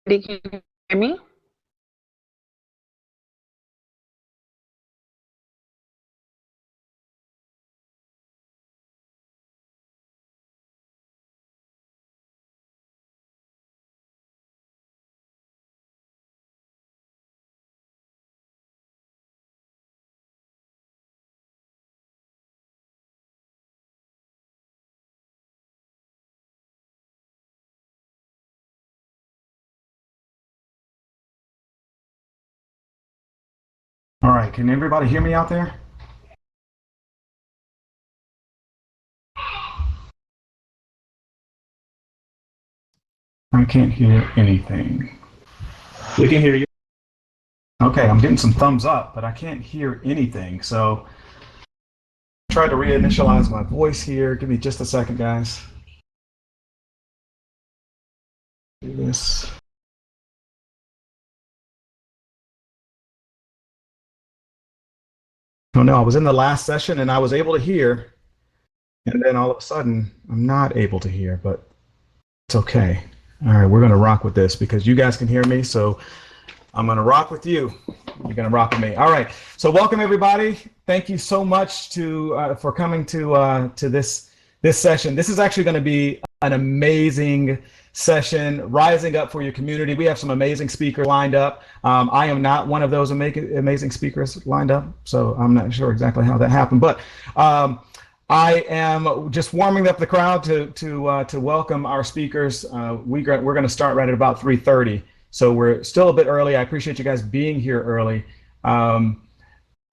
Can you hear me? All right, can everybody hear me out there? I can't hear anything. We can hear you. Okay, I'm getting some thumbs up, but I can't hear anything. So try to reinitialize my voice here. Give me just a second, guys. Do this. Oh no, I was in the last session and I was able to hear, and then all of a sudden I'm not able to hear, but it's okay. All right, we're gonna rock with this because you guys can hear me, so I'm gonna rock with you. You're gonna rock with me. All right. So welcome everybody. Thank you so much for coming to this session. This is actually going to be an amazing session, rising up for your community. We have some amazing speakers lined up. I am not one of those amazing speakers lined up, so I'm not sure exactly how that happened. But I am just warming up the crowd to welcome our speakers. We're going to start right at about 3:30. So we're still a bit early. I appreciate you guys being here early.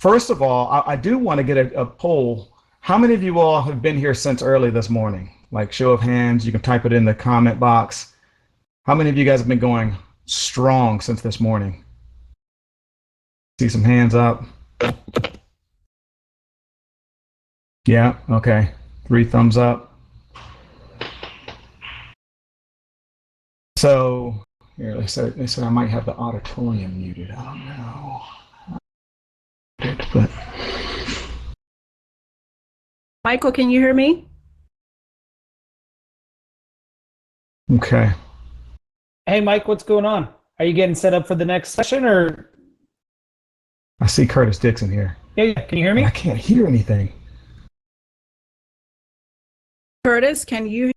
First of all, I do want to get a poll. How many of you all have been here since early this morning? Like show of hands, you can type it in the comment box. How many of you guys have been going strong since this morning? See some hands up. Yeah, okay. 3 thumbs up. So, here, they said I might have the auditorium muted. I don't know. But Michael, can you hear me? okay. Hey, Mike, what's going on? Are you getting set up for the next session, or? I see Curtis Dixon here. Yeah, can you hear me? I can't hear anything. Curtis, can you?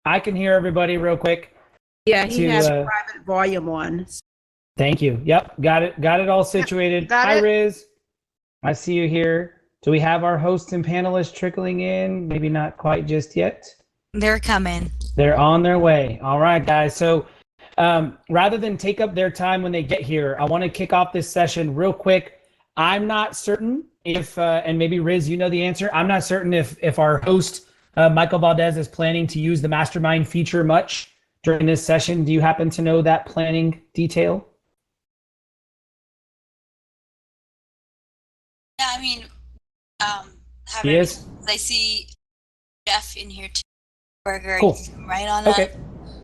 I can hear everybody real quick. Yeah, he has private volume on. Thank you. Yep, got it all situated. Hi, Riz. I see you here. Do we have our hosts and panelists trickling in? Maybe not quite just yet. They're coming. They're on their way. All right, guys. So rather than take up their time when they get here, I want to kick off this session real quick. I'm not certain if, and maybe Riz, you know the answer. I'm not certain if our host, Michael Valdez, is planning to use the Mastermind feature much during this session. Do you happen to know that planning detail? Yeah, I mean, He is? I see Jeff in here too. Burger, cool. Right on okay.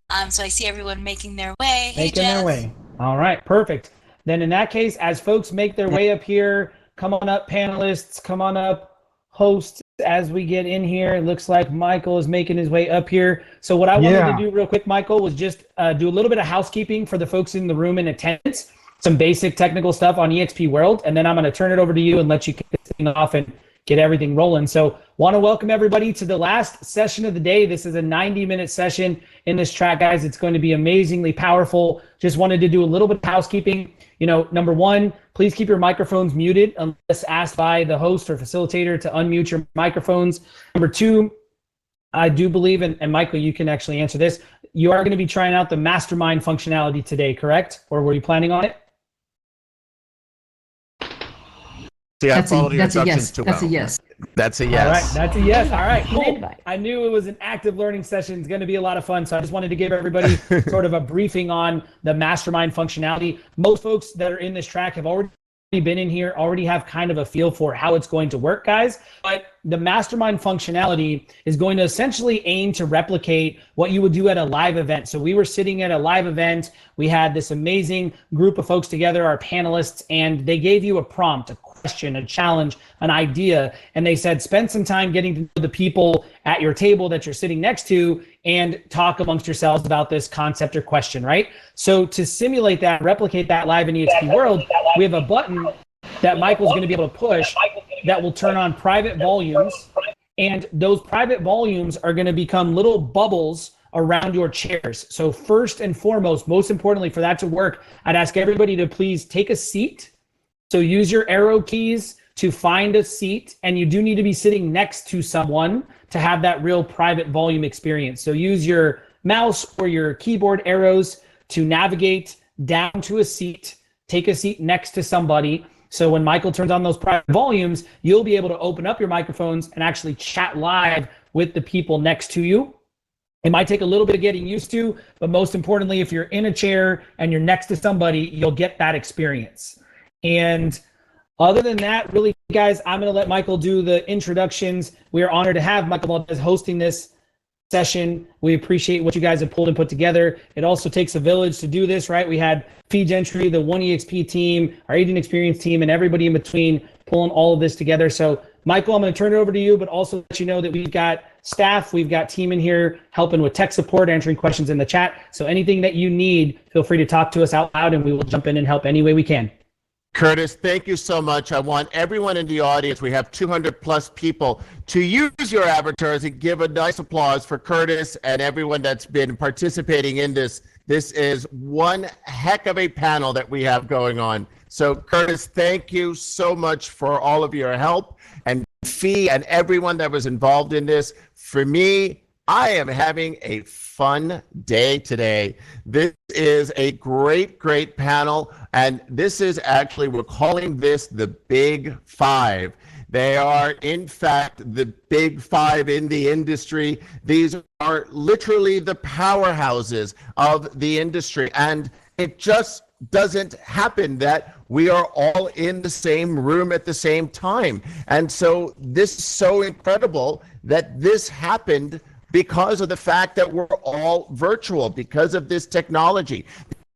that. So I see everyone making their way. Making their way. All right, perfect. Then in that case, as folks make their way up here, come on up, panelists, come on up, hosts, as we get in here. It looks like Michael is making his way up here. So what I wanted to do real quick, Michael, was just do a little bit of housekeeping for the folks in the room in attendance, some basic technical stuff on eXp World, and then I'm going to turn it over to you and let you kick this thing off and get everything rolling. So want to welcome everybody to the last session of the day. This is a 90-minute session in this track, guys. It's going to be amazingly powerful. Just wanted to do a little bit of housekeeping. You know, number one, please keep your microphones muted unless asked by the host or facilitator to unmute your microphones. Number two, I do believe, and Michael, you can actually answer this, you are going to be trying out the Mastermind functionality today, correct? Or were you planning on it? See, I followed your instructions too well. That's a yes. That's a yes. All right, that's a yes. All right, cool. I knew it was an active learning session. It's going to be a lot of fun. So I just wanted to give everybody sort of a briefing on the Mastermind functionality. Most folks that are in this track have already been in here, already have kind of a feel for how it's going to work, guys. But the Mastermind functionality is going to essentially aim to replicate what you would do at a live event. So we were sitting at a live event. We had this amazing group of folks together, our panelists, and they gave you a prompt, a question, a challenge, an idea, and they said, spend some time getting to know the people at your table that you're sitting next to and talk amongst yourselves about this concept or question, right? So to simulate that, replicate that live in EXP World, we have a button that Michael's going to be able to push that will turn on private volumes, and those private volumes are going to become little bubbles around your chairs. So first and foremost, most importantly, for that to work, I'd ask everybody to please take a seat. So use your arrow keys to find a seat, and you do need to be sitting next to someone to have that real private volume experience. So use your mouse or your keyboard arrows to navigate down to a seat, take a seat next to somebody. So when Michael turns on those private volumes, you'll be able to open up your microphones and actually chat live with the people next to you. It might take a little bit of getting used to, but most importantly, if you're in a chair and you're next to somebody, you'll get that experience. And other than that, really, guys, I'm going to let Michael do the introductions. We are honored to have Michael Valdez hosting this session. We appreciate what you guys have pulled and put together. It also takes a village to do this, right? We had Fee Gentry, the 1EXP team, our agent experience team, and everybody in between pulling all of this together. So, Michael, I'm going to turn it over to you, but also let you know that we've got staff, we've got team in here helping with tech support, answering questions in the chat. So anything that you need, feel free to talk to us out loud, and we will jump in and help any way we can. Curtis, thank you so much. I want everyone in the audience, we have 200 plus people, to use your avatars and give a nice applause for Curtis and everyone that's been participating in this. This is one heck of a panel that we have going on. So Curtis, thank you so much for all of your help, and Fee and everyone that was involved in this. For me, I am having a fun day today. This is a great, great panel. And this is actually, we're calling this the Big Five. They are, in fact, the Big Five in the industry. These are literally the powerhouses of the industry. And it just doesn't happen that we are all in the same room at the same time. And so this is so incredible that this happened because of the fact that we're all virtual, because of this technology,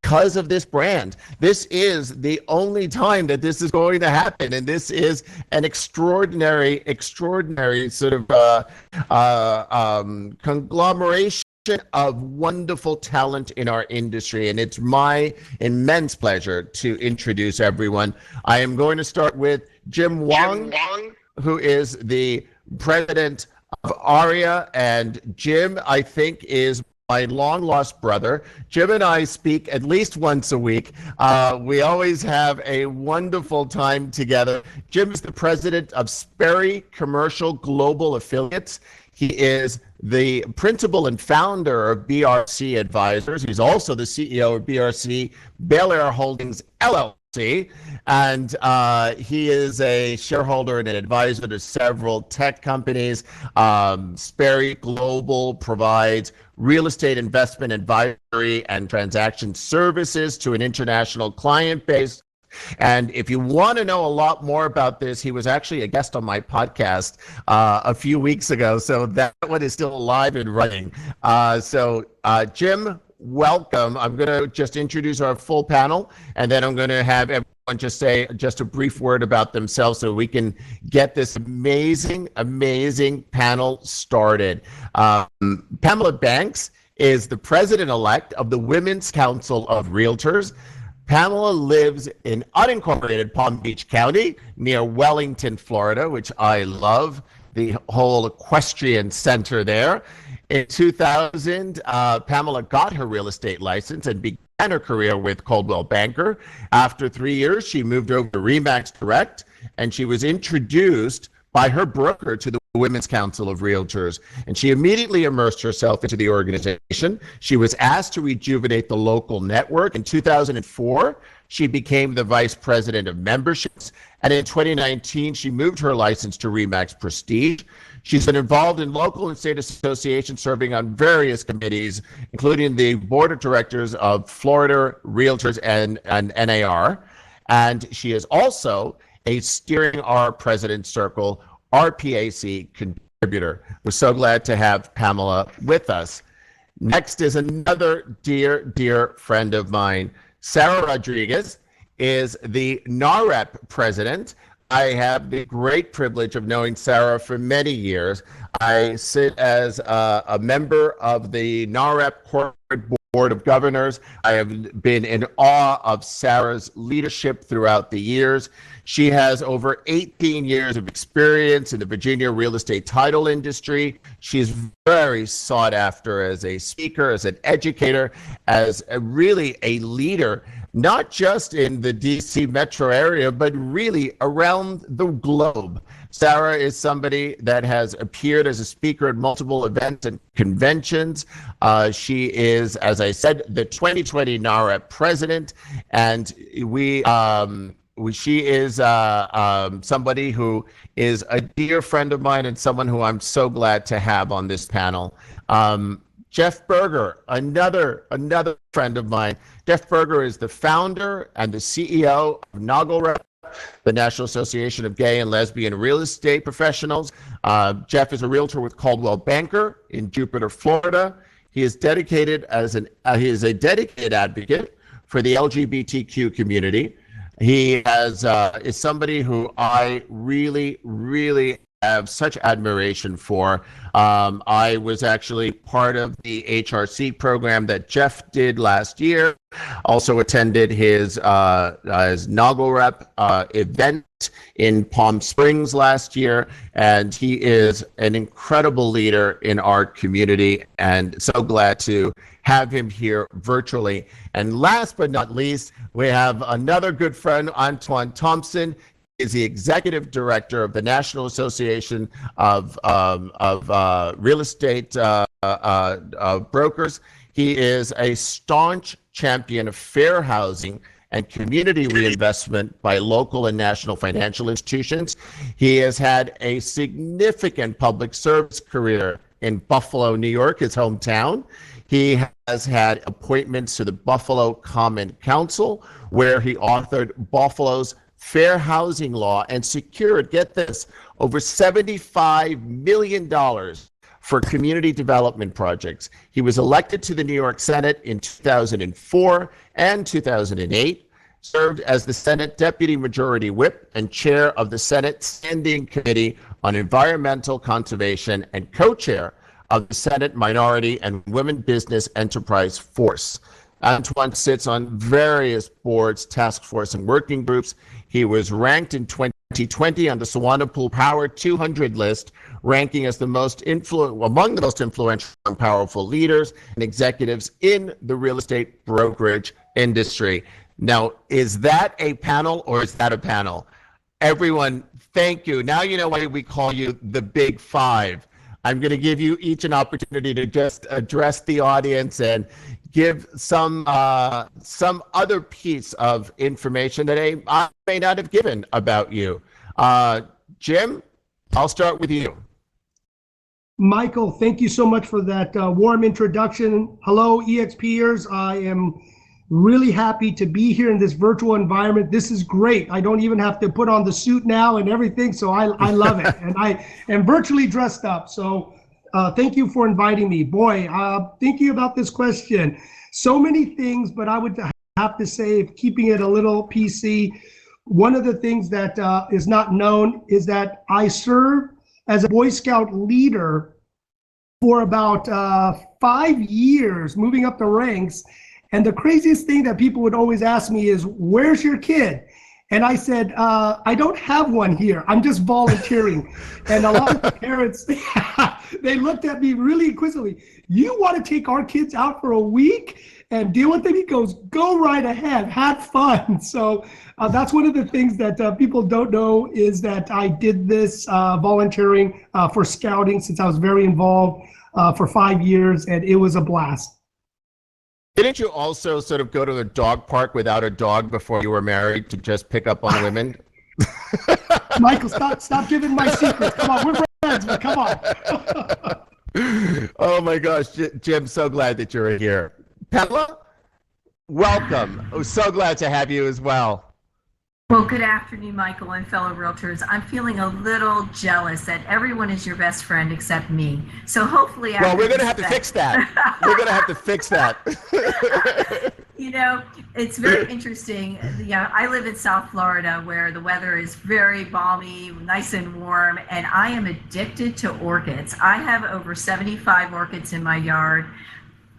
because of this brand. This is the only time that this is going to happen. And this is an extraordinary sort of conglomeration of wonderful talent in our industry. And it's my immense pleasure to introduce everyone. I am going to start with Jim Wong, who is the president of ARIA, and Jim, I think, is my long-lost brother. Jim and I speak at least once a week. We always have a wonderful time together. Jim is the president of Sperry Commercial Global Affiliates. He is the principal and founder of BRC Advisors. He's also the CEO of BRC Bel Air Holdings, LLC. And he is a shareholder and an advisor to several tech companies. Sperry Global provides real estate investment advisory and transaction services to an international client base. And if you want to know a lot more about this, he was actually a guest on my podcast a few weeks ago. So that one is still alive and running. Jim, welcome. I'm going to just introduce our full panel, and then I'm going to have everyone just say just a brief word about themselves so we can get this amazing, amazing panel started. Pamela Banks is the president-elect of the Women's Council of Realtors. Pamela lives in unincorporated Palm Beach County near Wellington, Florida, which I love, the whole equestrian center there. In 2000, Pamela got her real estate license and began her career with Coldwell Banker. After 3 years, she moved over to Remax Direct, and she was introduced by her broker to the Women's Council of Realtors, and she immediately immersed herself into the organization. She was asked to rejuvenate the local network. In 2004, she became the vice president of memberships, and in 2019, she moved her license to Remax Prestige. She's been involved in local and state associations, serving on various committees, including the board of directors of Florida Realtors and NAR, and she is also a steering our President's Circle RPAC contributor. We're so glad to have Pamela with us. Next is another dear friend of mine. Sarah Rodriguez is the NAREP president. I have the great privilege of knowing Sarah for many years. I sit as a member of the NAREP Corporate Board of Governors. I have been in awe of Sarah's leadership throughout the years. She has over 18 years of experience in the Virginia real estate title industry. She's very sought after as a speaker, as an educator, as really a leader, not just in the DC metro area, but really around the globe. Sarah is somebody that has appeared as a speaker at multiple events and conventions. She is, as I said, the 2020 NAREP president, and she is somebody who is a dear friend of mine and someone who I'm so glad to have on this panel. Jeff Berger, another friend of mine. Jeff Berger is the founder and the CEO of NAGLREP, the National Association of Gay and Lesbian Real Estate Professionals. Jeff is a realtor with Coldwell Banker in Jupiter, Florida. He is dedicated he is a dedicated advocate for the LGBTQ community. He is somebody who I really have such admiration for. I was actually part of the HRC program that Jeff did last year. Also attended his NAGLREP event in Palm Springs last year, and he is an incredible leader in our community, and so glad to have him here virtually. And last but not least, we have another good friend, Antoine Thompson. Is the executive director of the National Association of Real Estate Brokers. He is a staunch champion of fair housing and community reinvestment by local and national financial institutions. He has had a significant public service career in Buffalo, New York, his hometown. He has had appointments to the Buffalo Common Council, where he authored Buffalo's fair housing law and secured, get this, over $75 million for community development projects. He was elected to the New York Senate in 2004 and 2008, served as the Senate Deputy Majority Whip and chair of the Senate Standing Committee on Environmental Conservation and co-chair of the Senate Minority and Women Business Enterprise Force. Antoine sits on various boards, task force, and working groups. He was ranked in 2020 on the Swanepoel Power 200 list, ranking as among the most influential and powerful leaders and executives in the real estate brokerage industry. Now, is that a panel or is that a panel? Everyone, thank you. Now you know why we call you the Big Five. I'm going to give you each an opportunity to just address the audience and give some other piece of information that I may not have given about you. Jim, I'll start with you. Michael, thank you so much for that warm introduction. Hello, EXPers. I am really happy to be here in this virtual environment. This is great. I don't even have to put on the suit now and everything, so I love it. And I am virtually dressed up. So thank you for inviting me. Boy, thinking about this question, so many things, but I would have to say, keeping it a little PC, one of the things that is not known is that I served as a Boy Scout leader for about 5 years, moving up the ranks. And the craziest thing that people would always ask me is, where's your kid? And I said, I don't have one here. I'm just volunteering. And a lot of parents, they looked at me really inquisitively. You want to take our kids out for a week and deal with them? He goes, go right ahead, have fun. So that's one of the things that people don't know, is that I did this volunteering for scouting since I was very involved for 5 years, and it was a blast. Didn't you also sort of go to the dog park without a dog before you were married to just pick up on women? Michael, stop giving my secrets. Come on, we're friends, but come on. Oh my gosh, Jim, so glad that you're here. Pamela, welcome. Oh, so glad to have you as well. Well, good afternoon, Michael and fellow realtors. I'm feeling a little jealous that everyone is your best friend except me. So hopefully, well, we're going to have to fix that. We're going to have to fix that. You know, it's very interesting. Yeah, I live in South Florida where the weather is very balmy, nice and warm, and I am addicted to orchids. I have over 75 orchids in my yard.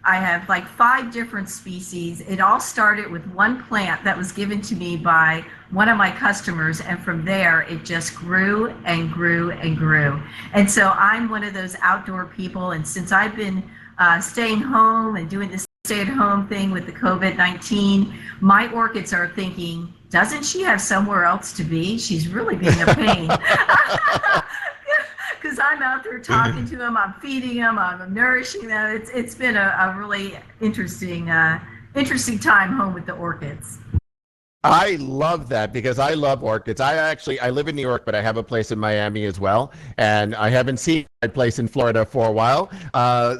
I have like 5 different species. It all started with one plant that was given to me by one of my customers, and from there it just grew and grew and grew. And so I'm one of those outdoor people, and since I've been staying home and doing this stay-at-home thing with the COVID-19, my orchids are thinking, doesn't she have somewhere else to be? She's really being a pain. Because I'm out there talking to them, I'm feeding them, I'm nourishing them. It's been a really interesting time home with the orchids. I love that because I love orchids. I live in New York, but I have a place in Miami as well, and I haven't seen my place in Florida for a while.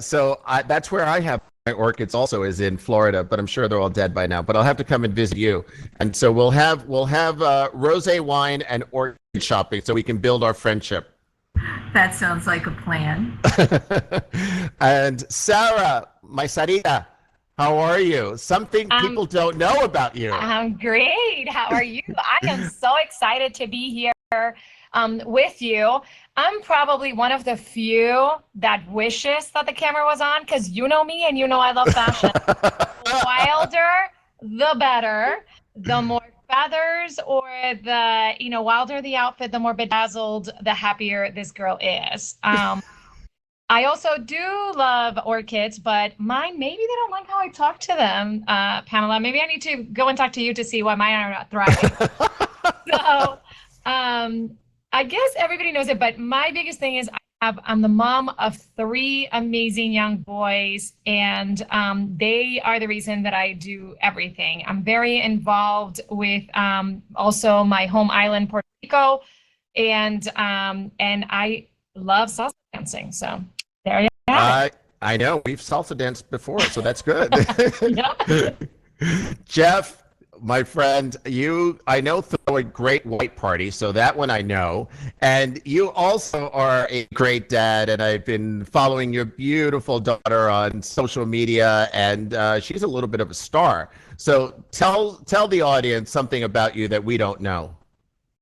So that's where I have my orchids also, is in Florida, but I'm sure they're all dead by now. But I'll have to come and visit you, and so we'll have rosé wine and orchid shopping so we can build our friendship. That sounds like a plan. And Sarah, my Sarita, how are you? Something people don't know about you. I'm great. How are you? I am so excited to be here with you. I'm probably one of the few that wishes that the camera was on, because you know me and you know I love fashion. The wilder, the better. The more feathers or the, wilder the outfit, the more bedazzled, the happier this girl is. I also do love orchids, but mine, maybe they don't like how I talk to them, Pamela. Maybe I need to go and talk to you to see why mine are not thriving. So I guess everybody knows it, but my biggest thing is I'm the mom of 3 amazing young boys, and they are the reason that I do everything. I'm very involved with also my home island, Puerto Rico, and I love salsa dancing. So there you have it. I know we've salsa danced before, so that's good. Jeff, my friend, I know throw a great white party, so that one I know. And you also are a great dad, and I've been following your beautiful daughter on social media, and she's a little bit of a star. So tell the audience something about you that we don't know.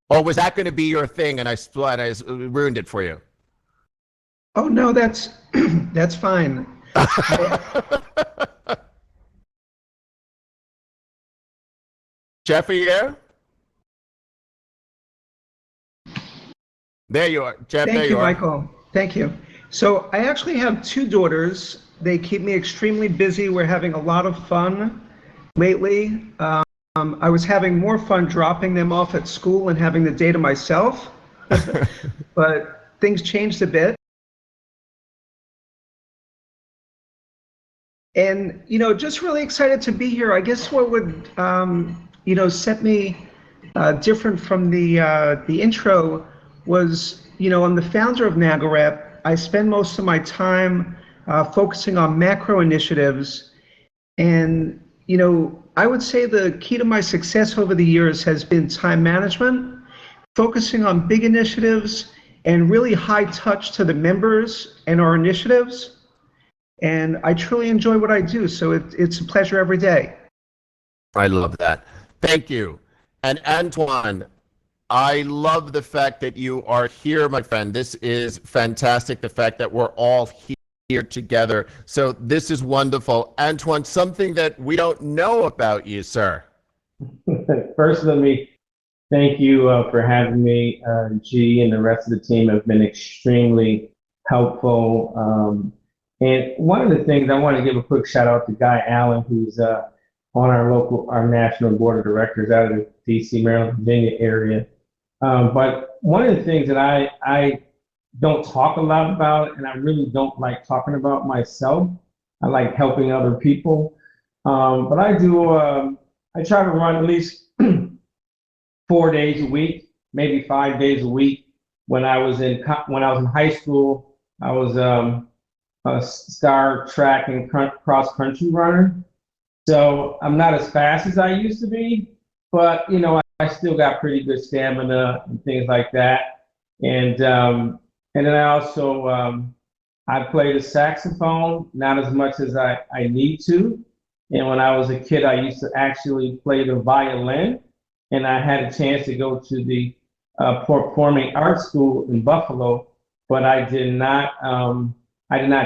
Or was that going to be your thing, and I ruined it for you? Oh no, that's that's fine. Jeff, are you there? There you are. Jeff, Thank there you, you are. Michael. Thank you. So I actually have 2 daughters. They keep me extremely busy. We're having a lot of fun lately. I was having more fun dropping them off at school and having the day to myself, but things changed a bit. And, just really excited to be here. I guess what would, set me different from the intro was, I'm the founder of NAGAREP. I spend most of my time focusing on macro initiatives. And, I would say the key to my success over the years has been time management, focusing on big initiatives, and really high touch to the members and our initiatives. And I truly enjoy what I do, so it's a pleasure every day. I love that. Thank you. And Antoine, I love the fact that you are here, my friend. This is fantastic, the fact that we're all here together. So this is wonderful. Antoine, something that we don't know about you, sir. First, let me thank you for having me. G and the rest of the team have been extremely helpful. And one of the things I want to give a quick shout out to Guy Allen, who's on our national board of directors out of the DC, Maryland, Virginia area. But one of the things that I don't talk a lot about, and I really don't like talking about myself. I like helping other people. But I try to run at least 4 days a week, maybe 5 days a week. When I was in high school, I was a star track and cross country runner. So I'm not as fast as I used to be, but I I still got pretty good stamina and things like that. And then I also I play the saxophone, not as much as I need to. And when I was a kid, I used to actually play the violin. And I had a chance to go to the performing arts school in Buffalo, but I did not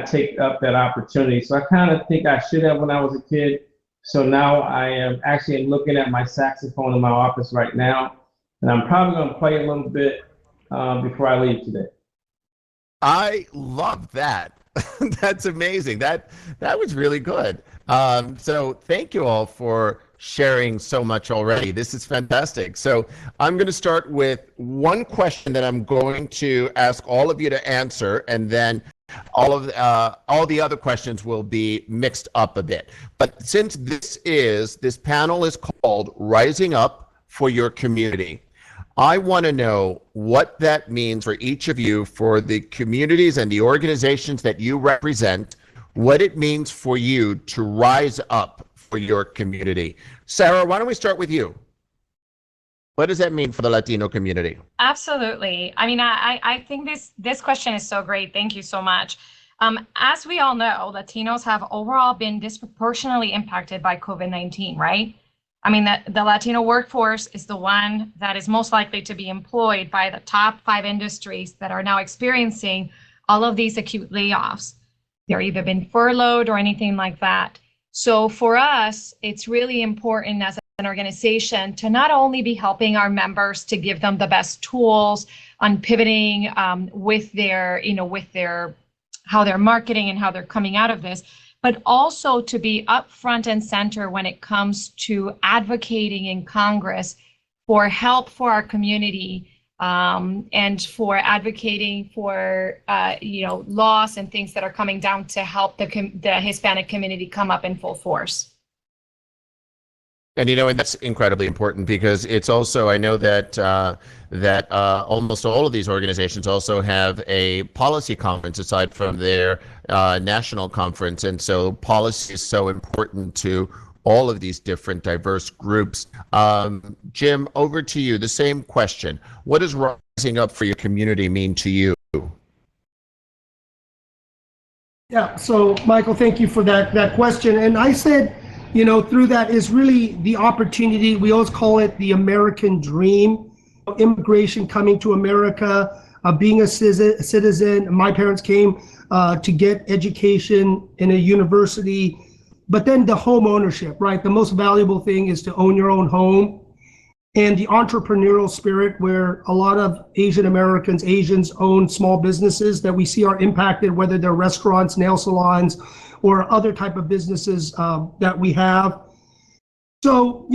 take up that opportunity. So I kind of think I should have when I was a kid. So now I am actually looking at my saxophone in my office right now, and I'm probably going to play a little bit before I leave today. I love that. That's amazing. That was really good. So thank you all for sharing so much already. This is fantastic. So I'm going to start with one question that I'm going to ask all of you to answer, and then all the other questions will be mixed up a bit. But since this panel is called Rising Up for Your Community, I want to know what that means for each of you, for the communities and the organizations that you represent, what it means for you to rise up for your community. Sarah, why don't we start with you? What does that mean for the Latino community? Absolutely. I mean, I think this question is so great. Thank you so much. As we all know, Latinos have overall been disproportionately impacted by COVID-19, right? I mean, the Latino workforce is the one that is most likely to be employed by the top 5 industries that are now experiencing all of these acute layoffs. They're either been furloughed or anything like that. So for us, it's really important as an organization to not only be helping our members to give them the best tools on pivoting with their how they're marketing and how they're coming out of this, but also to be up front and center when it comes to advocating in Congress for help for our community and for advocating for laws and things that are coming down to help the Hispanic community come up in full force. And and that's incredibly important, because it's also, I know that almost all of these organizations also have a policy conference aside from their national conference, and so policy is so important to all of these different diverse groups. Jim, over to you. The same question. What does rising up for your community mean to you? Yeah. So, Michael, thank you for that question. And I said, through that is really the opportunity. We always call it the American dream. Immigration, coming to America, being a citizen. My parents came to get education in a university, but then the home ownership, right? The most valuable thing is to own your own home, and the entrepreneurial spirit, where a lot of Asians own small businesses that we see are impacted, whether they're restaurants, nail salons, or other type of businesses that we have. So,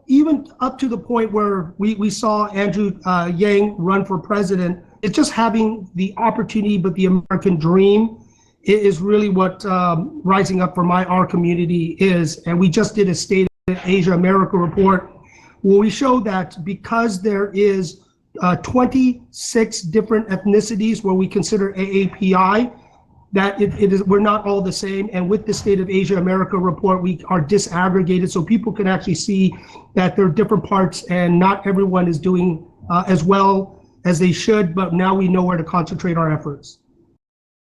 even up to the point where we saw Andrew Yang run for president, it's just having the opportunity, but the American dream is really what rising up for our community is. And we just did a State of Asia America report where we show that because there is 26 different ethnicities where we consider AAPI, that we're not all the same. And with the State of Asia America report, we are disaggregated so people can actually see that there are different parts and not everyone is doing as well as they should, but now we know where to concentrate our efforts.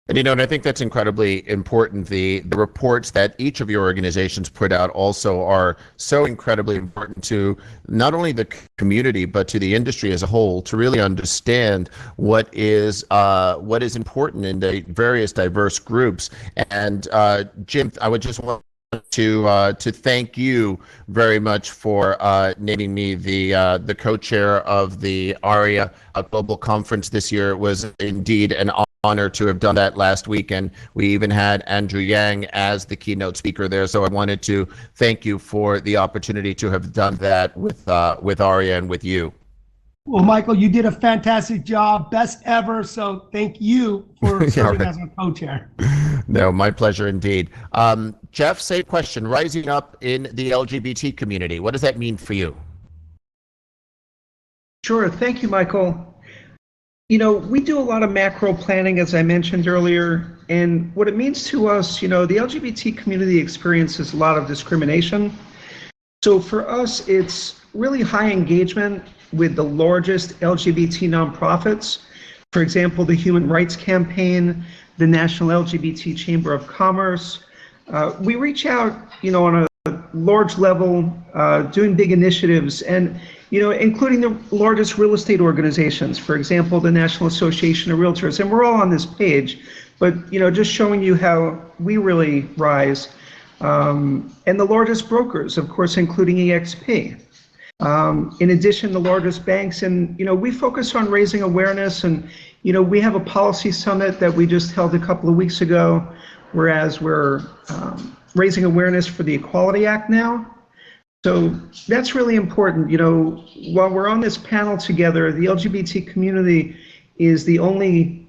And and I think that's incredibly important. The reports that each of your organizations put out also are so incredibly important to not only the community but to the industry as a whole, to really understand what is important in the various diverse groups. And Jim, I would just want to thank you very much for naming me the co-chair of the ARIA Global Conference this year. It was indeed an honor to have done that last week, and we even had Andrew Yang as the keynote speaker there. So I wanted to thank you for the opportunity to have done that with ARIA and with you. Well, Michael, you did a fantastic job, best ever. So thank you for serving as a co-chair. No, my pleasure indeed. Jeff, same question. Rising up in the LGBT community, what does that mean for you? Sure. Thank you, Michael. We do a lot of macro planning, as I mentioned earlier, and what it means to us, the LGBT community experiences a lot of discrimination. So for us, it's really high engagement with the largest LGBT nonprofits. For example, the Human Rights Campaign, the National LGBT Chamber of Commerce. We reach out, on a large level, doing big initiatives, and including the largest real estate organizations. For example, the National Association of Realtors, and we're all on this page. But just showing you how we really rise, and the largest brokers, of course, including EXP. In addition, the largest banks, and we focus on raising awareness, and we have a policy summit that we just held a couple of weeks ago, whereas we're raising awareness for the Equality Act now. So that's really important. While we're on this panel together, the LGBT community is the only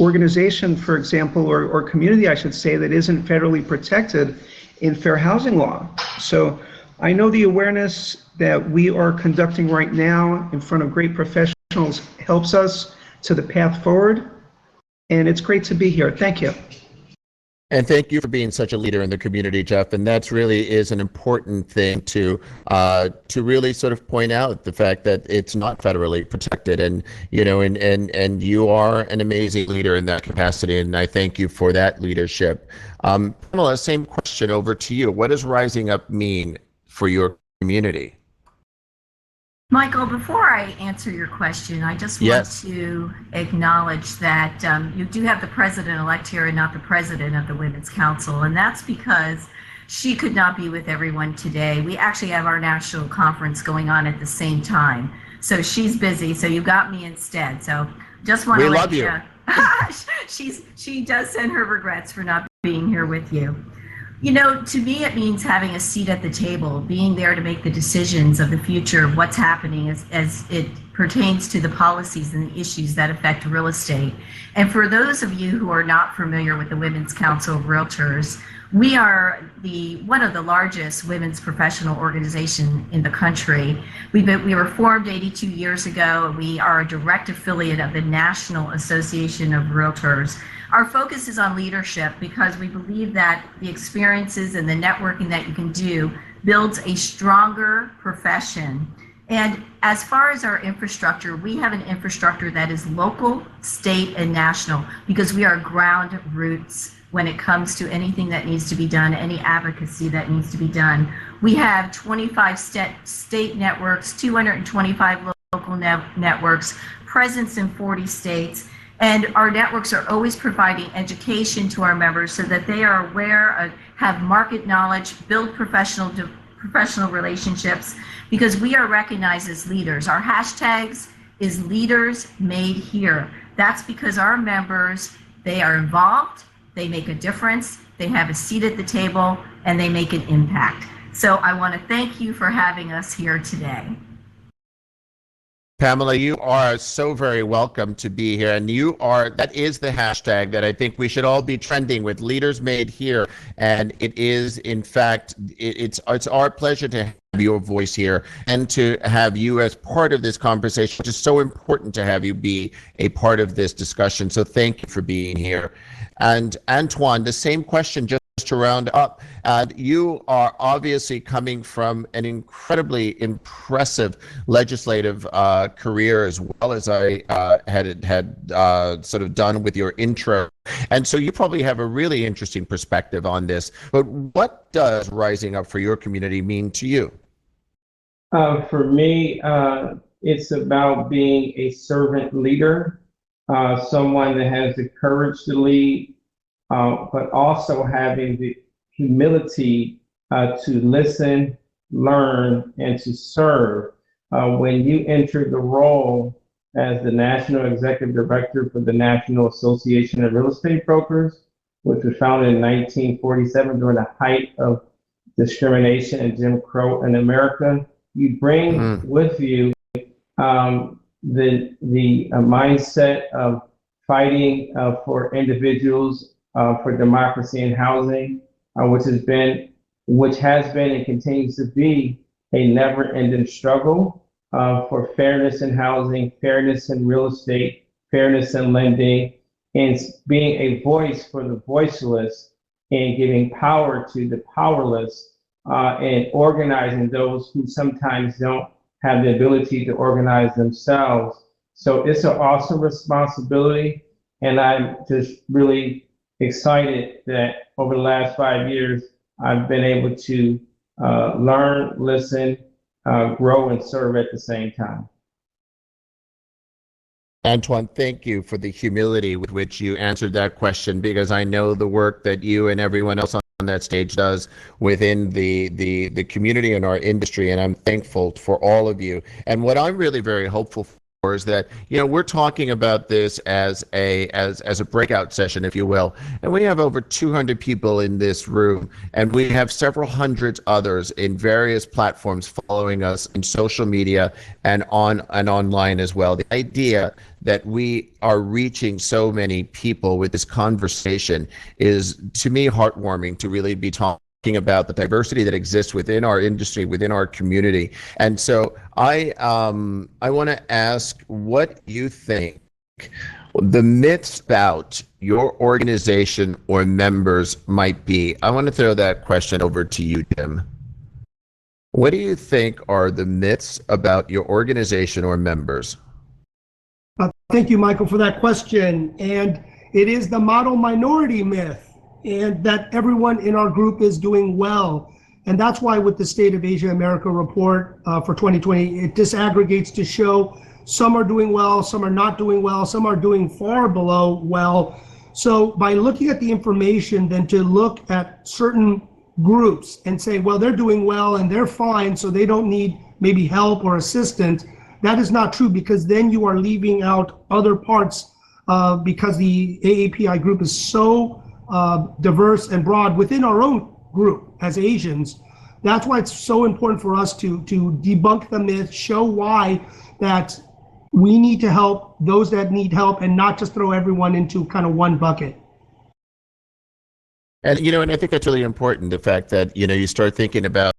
organization, for example, or community, I should say, that isn't federally protected in fair housing law. So I know the awareness that we are conducting right now in front of great professionals helps us to the path forward, and it's great to be here. Thank you. And thank you for being such a leader in the community, Jeff. And that's really is an important thing to really sort of point out the fact that it's not federally protected, and you are an amazing leader in that capacity. And I thank you for that leadership. Pamela, same question over to you. What does Rising Up mean for your community? Michael, before I answer your question, I just want to acknowledge that you do have the president-elect here and not the president of the Women's Council, and that's because she could not be with everyone today. We actually have our national conference going on at the same time, so she's busy, so you got me instead. So just want to let you know. She does send her regrets for not being here with you. To me, it means having a seat at the table, being there to make the decisions of the future of what's happening as it pertains to the policies and the issues that affect real estate. And for those of you who are not familiar with the Women's Council of Realtors, we are one of the largest women's professional organization in the country. We were formed 82 years ago. We are a direct affiliate of the National Association of Realtors. Our focus is on leadership because we believe that the experiences and the networking that you can do builds a stronger profession. And as far as our infrastructure, we have an infrastructure that is local, state, and national because we are ground roots when it comes to anything that needs to be done, any advocacy that needs to be done. We have 25 state networks, 225 local networks, presence in 40 states. And our networks are always providing education to our members so that they are aware, have market knowledge, build professional relationships, because we are recognized as leaders. Our hashtags is Leaders Made Here. That's because our members, they are involved, they make a difference, they have a seat at the table, and they make an impact. So I want to thank you for having us here today. Pamela, you are so very welcome to be here, and that is the hashtag that I think we should all be trending with, Leaders Made Here. And it is, in fact, it's our pleasure to have your voice here and to have you as part of this conversation, which is so important to have you be a part of this discussion. So thank you for being here. And Antoine, the same question, just to round up. You are obviously coming from an incredibly impressive legislative career, as well as I had sort of done with your intro. And so you probably have a really interesting perspective on this. But what does Rising Up for your community mean to you? For me, it's about being a servant leader, someone that has the courage to lead, but also having the humility to listen, learn, and to serve. When you enter the role as the National Executive Director for the National Association of Real Estate Brokers, which was founded in 1947 during the height of discrimination and Jim Crow in America, you bring with you the mindset of fighting for individuals, for democracy and housing, which has been and continues to be a never-ending struggle for fairness in housing, fairness in real estate, fairness in lending, and being a voice for the voiceless and giving power to the powerless and organizing those who sometimes don't have the ability to organize themselves. So it's an awesome responsibility, and I'm just really excited that over the last 5 years, I've been able to learn, listen, grow, and serve at the same time. Antoine, thank you for the humility with which you answered that question, because I know the work that you and everyone else on that stage does within the community and our industry, and I'm thankful for all of you. And what I'm really very hopeful for is that, you know, we're talking about this as a breakout session, if you will, and we have over 200 people in this room, and we have several hundreds others in various platforms following us in social media and online as well. The idea that we are reaching so many people with this conversation is, to me, heartwarming to really be talking about the diversity that exists within our industry, within our community. And so I want to ask what you think the myths about your organization or members might be. I want to throw that question over to you, Tim. What do you think are the myths about your organization or members? Thank you, Michael, for that question. And it is the model minority myth, and that everyone in our group is doing well. And that's why with the State of Asia America report for 2020, it disaggregates to show some are doing well, some are not doing well, some are doing far below well. So by looking at the information, then to look at certain groups and say, well, they're doing well and they're fine, so they don't need maybe help or assistance, that is not true, because then you are leaving out other parts because the AAPI group is so diverse and broad within our own group as Asians. That's why it's so important for us to debunk the myth, show why that we need to help those that need help and not just throw everyone into kind of one bucket. And, you know, and I think that's really important, the fact that, you know, you start thinking about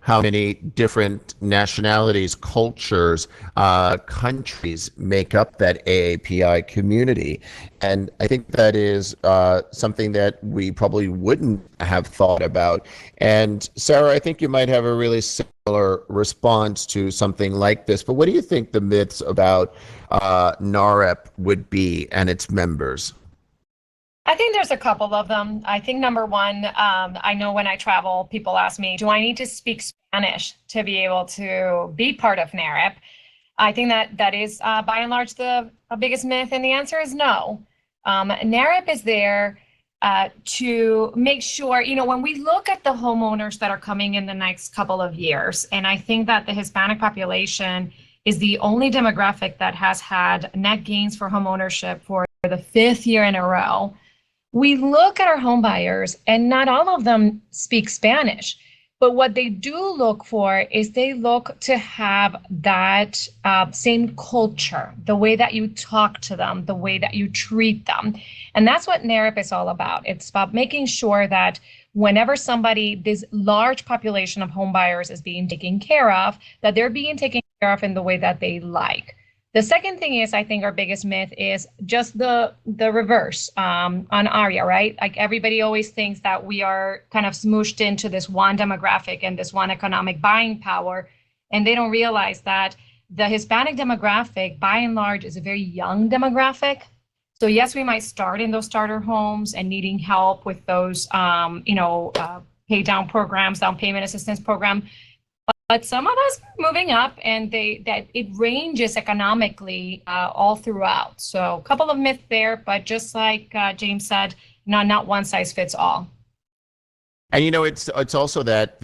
how many different nationalities, cultures, countries make up that AAPI community. And I think that is something that we probably wouldn't have thought about. And Sarah, I think you might have a really similar response to something like this. But what do you think the myths about NAREP would be and its members? I think there's a couple of them. I think number one, I know when I travel, people ask me, do I need to speak Spanish to be able to be part of NAREP? I think that is by and large the biggest myth, and the answer is no. NAREP is there to make sure, you know, when we look at the homeowners that are coming in the next couple of years, and I think that the Hispanic population is the only demographic that has had net gains for homeownership for the 5th year in a row. We look at our home buyers, and not all of them speak Spanish, but what they do look for is they look to have that same culture, the way that you talk to them, the way that you treat them. And that's what NAREP is all about. It's about making sure that whenever this large population of home buyers is being taken care of, that they're being taken care of in the way that they like. The second thing is, I think our biggest myth is just the reverse on ARIA, right? Like everybody always thinks that we are kind of smooshed into this one demographic and this one economic buying power, and they don't realize that the Hispanic demographic, by and large, is a very young demographic. So yes, we might start in those starter homes and needing help with those, pay down programs, down payment assistance program. But some of us are moving up, and it ranges economically all throughout. So a couple of myths there, but just like James said, not one size fits all. And you know, it's also that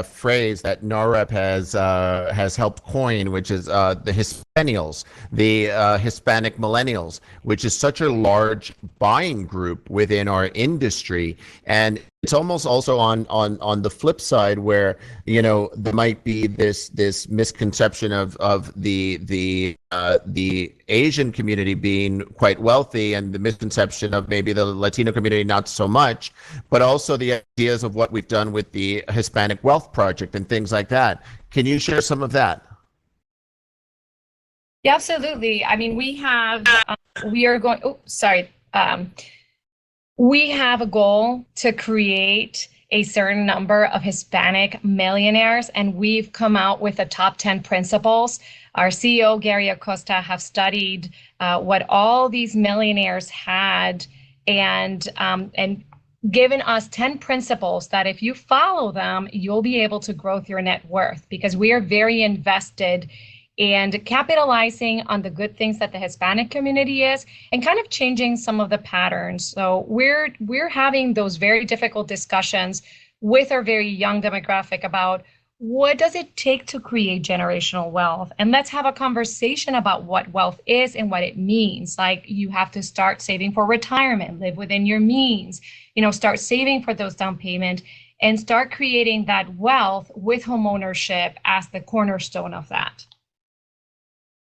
phrase that NAREP has helped coin, which is the Hispanials, the Hispanic millennials, which is such a large buying group within our industry. And it's almost also on the flip side where, you know, there might be this misconception of the Asian community being quite wealthy, and the misconception of maybe the Latino community not so much, but also the ideas of what we've done with the Hispanic Wealth Project and things like that. Can you share some of that? Yeah, absolutely. I mean, we have we have a goal to create a certain number of Hispanic millionaires, and we've come out with the top 10 principles. Our CEO, Gary Acosta, have studied what all these millionaires had and given us 10 principles that if you follow them, you'll be able to grow your net worth, because we are very invested and capitalizing on the good things that the Hispanic community is and kind of changing some of the patterns. So we're having those very difficult discussions with our very young demographic about what does it take to create generational wealth? And let's have a conversation about what wealth is and what it means. Like, you have to start saving for retirement, live within your means, start saving for those down payment and start creating that wealth with homeownership as the cornerstone of that.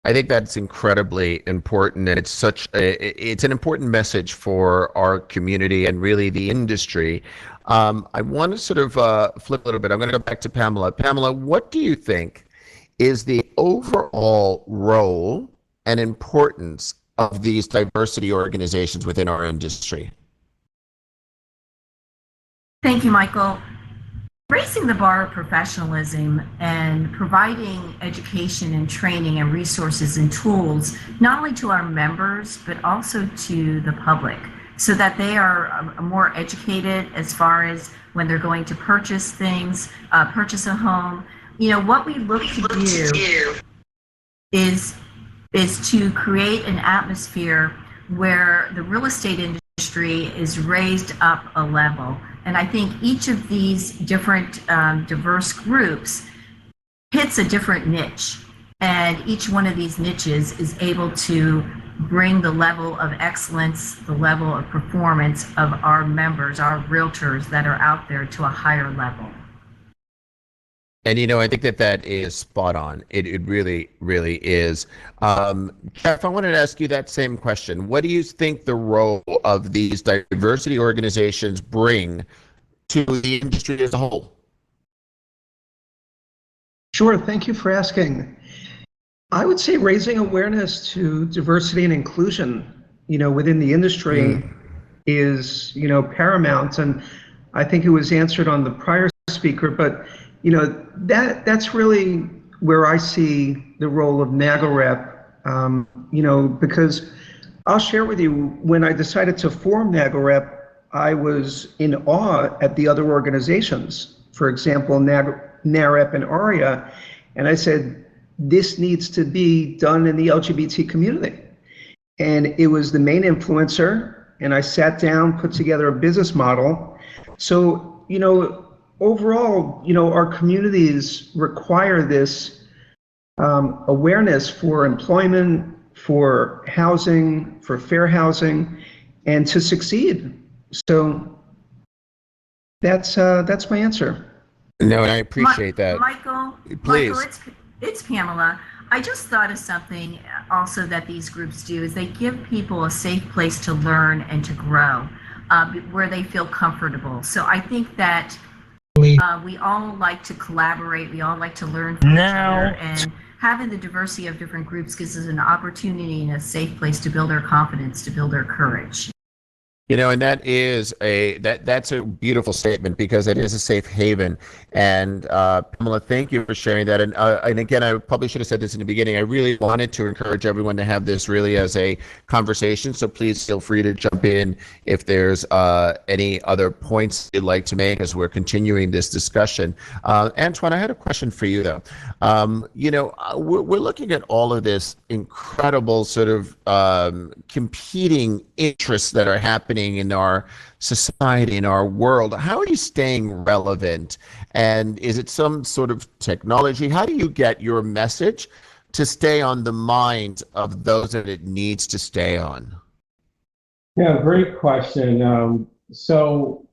I think that's incredibly important, and it's an important message for our community and really the industry. I want to sort of flip a little bit. I'm going to go back to Pamela. Pamela, what do you think is the overall role and importance of these diversity organizations within our industry? Thank you, Michael. Raising the bar of professionalism and providing education and training and resources and tools, not only to our members, but also to the public, so that they are more educated as far as when they're going to purchase things, purchase a home. What we look to do is to create an atmosphere where the real estate industry is raised up a level. And I think each of these different diverse groups hits a different niche. And each one of these niches is able to bring the level of excellence, the level of performance of our members, our realtors that are out there, to a higher level. And I think that is spot on. It really, really is. Jeff, I wanted to ask you that same question. What do you think the role of these diversity organizations bring to the industry as a whole? Sure, thank you for asking. I would say raising awareness to diversity and inclusion, within the industry is, paramount. And I think it was answered on the prior speaker, but that's really where I see the role of NAGAREP, because I'll share with you, when I decided to form NAGAREP, I was in awe at the other organizations, for example, NAREP and ARIA, and I said, this needs to be done in the LGBT community. And it was the main influencer, and I sat down, put together a business model. So, overall, our communities require this awareness for employment, for housing, for fair housing, and to succeed. So that's my answer. No, and I appreciate that. Michael, please. Michael, it's Pamela. I just thought of something also that these groups do is they give people a safe place to learn and to grow, where they feel comfortable. So I think that we all like to collaborate. We all like to learn from each other, and having the diversity of different groups gives us an opportunity and a safe place to build our confidence, to build our courage. And that's a beautiful statement, because it is a safe haven. And Pamela, thank you for sharing that. And again, I probably should have said this in the beginning. I really wanted to encourage everyone to have this really as a conversation. So please feel free to jump in if there's any other points you'd like to make as we're continuing this discussion. Antoine, I had a question for you though. We're looking at all of this incredible sort of competing interests that are happening in our society, in our world. How are you staying relevant? And is it some sort of technology? How do you get your message to stay on the mind of those that it needs to stay on? Yeah, great question. So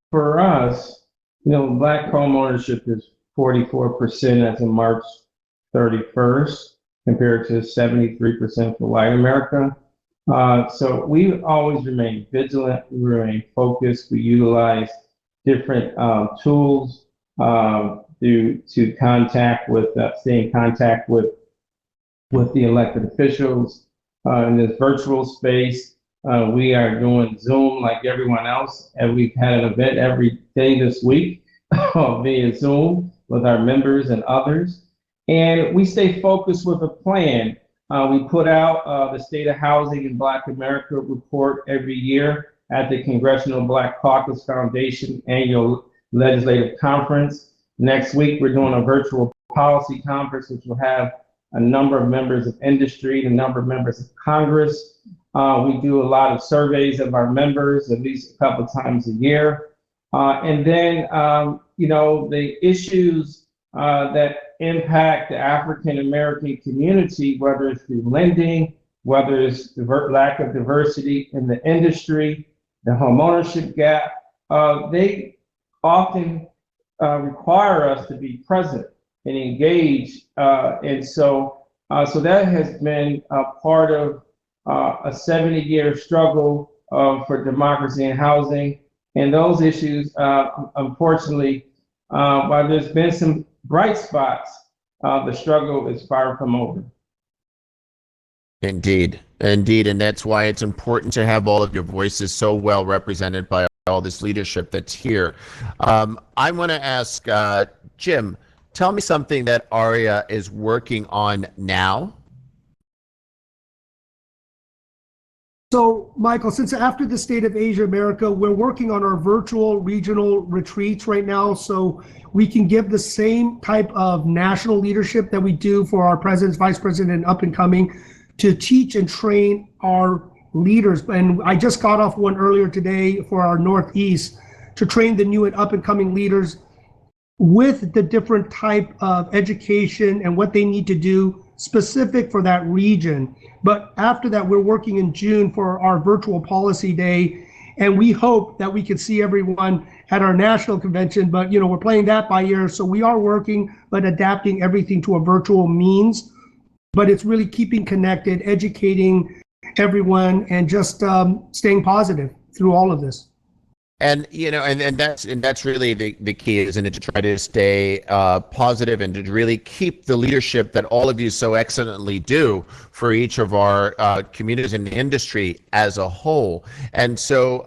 for us, Black home ownership is 44% as of March 31st, compared to 73% for white America. So we always remain vigilant, we remain focused, we utilize different tools to stay in contact with the elected officials in this virtual space. We are doing Zoom like everyone else, and we've had an event every day this week via Zoom with our members and others. And we stay focused with a plan. We put out the State of Housing in Black America report every year at the Congressional Black Caucus Foundation annual legislative conference. Next week, we're doing a virtual policy conference, which will have a number of members of industry, a number of members of Congress. We do a lot of surveys of our members at least a couple of times a year. And then, the issues that impact the African American community, whether it's through lending, whether it's the lack of diversity in the industry, the homeownership gap, they often require us to be present and engage. So that has been a part of a 70-year struggle for democracy and housing. And those issues, unfortunately, while there's been some bright spots, the struggle is far from over. Indeed. Indeed. And that's why it's important to have all of your voices so well represented by all this leadership that's here. I want to ask Jim, tell me something that ARIA is working on now. So, Michael, since after the State of Asia America, we're working on our virtual regional retreats right now, so we can give the same type of national leadership that we do for our presidents, vice president, and up and coming to teach and train our leaders. And I just got off one earlier today for our Northeast to train the new and up and coming leaders with the different type of education and what they need to do specific for that region. But after that, we're working in June for our virtual policy day, and we hope that we can see everyone at our national convention. But we're playing that by ear, so we are working but adapting everything to a virtual means. But it's really keeping connected, educating everyone, and just staying positive through all of this. And that's really the key, isn't it, to try to stay positive and to really keep the leadership that all of you so excellently do for each of our communities in the industry as a whole. And so,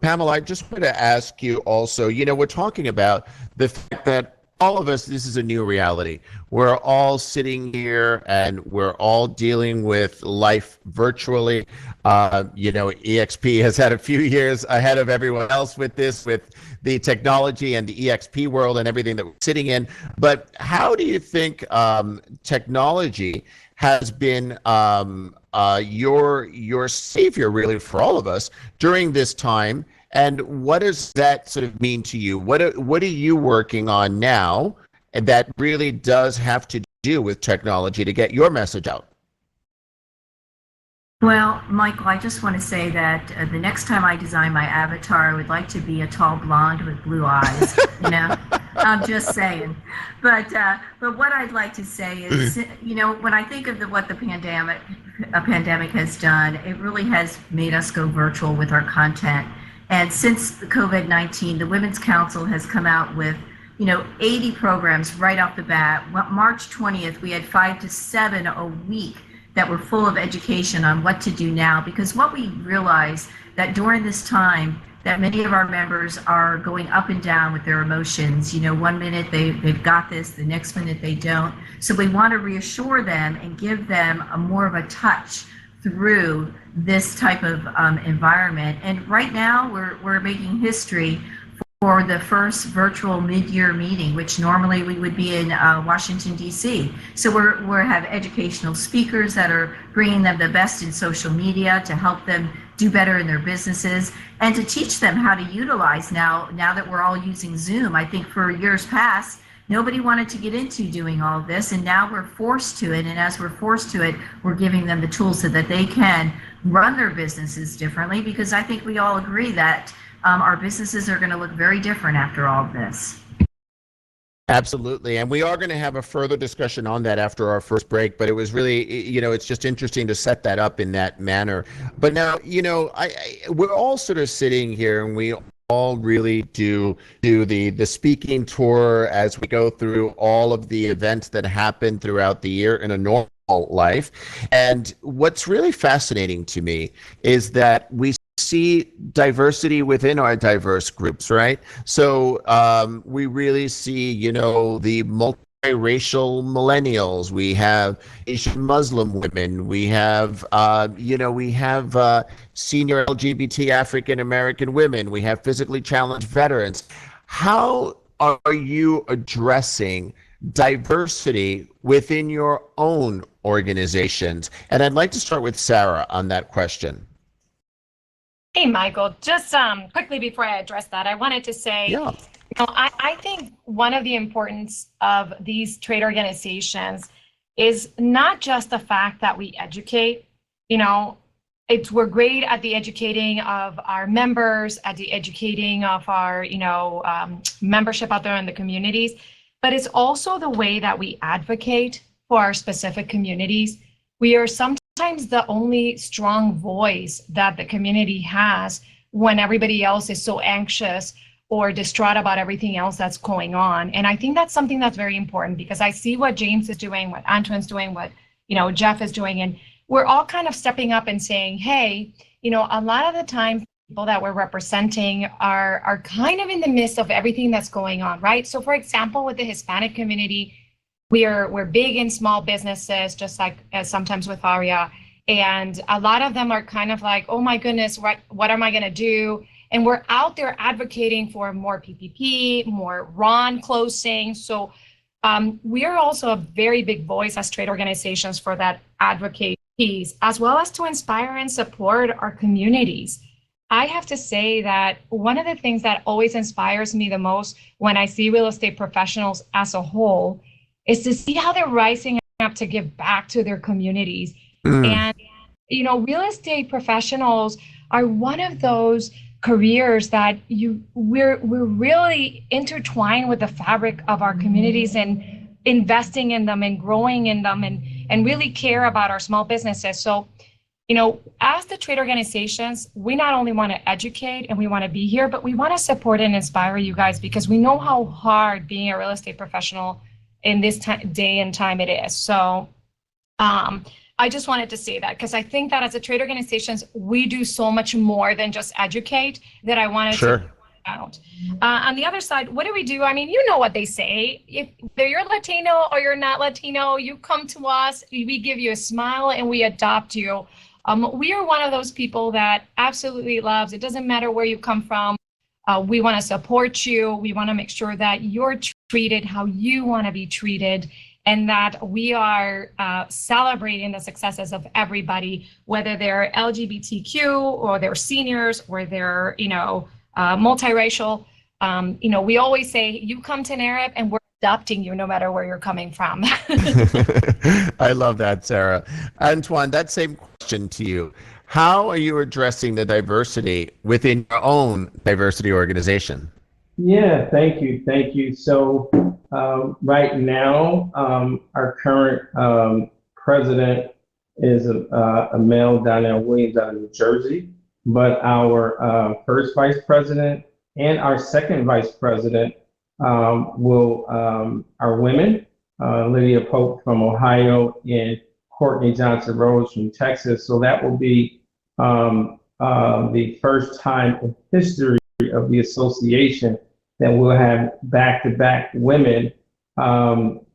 Pamela, I just want to ask you also, we're talking about the fact that all of us, this is a new reality. We're all sitting here and we're all dealing with life virtually. EXP has had a few years ahead of everyone else with this, with the technology and the EXP world and everything that we're sitting in. But how do you think technology has been your savior, really, for all of us during this time? And what does that sort of mean to you? What are you working on now that really does have to do with technology to get your message out? Well, Michael, I just want to say that the next time I design my avatar, I would like to be a tall blonde with blue eyes. I'm just saying. But what I'd like to say is, when I think of what the pandemic has done, it really has made us go virtual with our content. And since the COVID-19, the Women's Council has come out with, 80 programs right off the bat. March 20th, we had 5 to 7 a week that were full of education on what to do now. Because what we realized that during this time, that many of our members are going up and down with their emotions. 1 minute they've got this, the next minute they don't. So we want to reassure them and give them more of a touch through this type of environment. And right now we're making history for the first virtual mid-year meeting, which normally we would be in Washington, D.C. So we have educational speakers that are bringing them the best in social media to help them do better in their businesses and to teach them how to utilize now that we're all using Zoom. I think for years past, nobody wanted to get into doing all of this, and now we're forced to it. And as we're forced to it, we're giving them the tools so that they can run their businesses differently, because I think we all agree that our businesses are going to look very different after all of this. Absolutely. And we are going to have a further discussion on that after our first break, but it was really, it's just interesting to set that up in that manner. But now, we're all sort of sitting here and we all really do the speaking tour as we go through all of the events that happen throughout the year in a normal life. And what's really fascinating to me is that we see diversity within our diverse groups, right? So we really see, the multiracial millennials. We have Asian Muslim women. We have, senior LGBT African American women. We have physically challenged veterans. How are you addressing diversity within your own organizations? And I'd like to start with Sarah on that question. Hey, Michael, just quickly before I address that, I wanted to say, I think one of the importance of these trade organizations is not just the fact that we educate. We're great at the educating of our members, at the educating of our, membership out there in the communities, but it's also the way that we advocate for our specific communities. We are sometimes the only strong voice that the community has when everybody else is so anxious or distraught about everything else that's going on. And I think that's something that's very important, because I see what James is doing, what Antoine's doing, what Jeff is doing, and we're all kind of stepping up and saying, hey, a lot of the time people that we're representing are kind of in the midst of everything that's going on, right? So for example, with the Hispanic community, we're big in small businesses, just like sometimes with ARIA. And a lot of them are kind of like, oh my goodness, what am I going to do? And we're out there advocating for more PPP, more RON closing. So we are also a very big voice as trade organizations for that advocate piece, as well as to inspire and support our communities. I have to say that one of the things that always inspires me the most when I see real estate professionals as a whole is to see how they're rising up to give back to their communities. And, real estate professionals are one of those careers that we're really intertwined with the fabric of our communities and investing in them and growing in them and really care about our small businesses. So, as the trade organizations, we not only want to educate and we want to be here, but we want to support and inspire you guys, because we know how hard being a real estate professional in this day and time it is. So I just wanted to say that, because I think that as a trade organizations, we do so much more than just educate, that I wanted to point out. On the other side, what do we do? I mean, you know what they say. If you're Latino or you're not Latino, you come to us, we give you a smile and we adopt you. We are one of those people that absolutely loves, it doesn't matter where you come from. We want to support you. We want to make sure that you're treated how you want to be treated, and that we are celebrating the successes of everybody, whether they're LGBTQ or they're seniors or they're, multiracial. We always say, you come to NAREP and we're adopting you no matter where you're coming from. I love that, Sarah. Antoine, that same question to you. How are you addressing the diversity within your own diversity organization? Yeah, thank you. So right now, our current president is a male, Donnell Williams, out of New Jersey. But our first vice president and our second vice president are women. Lydia Pope from Ohio and Courtney Johnson Rose from Texas. So that will be the first time in history of the association that we'll have back-to-back women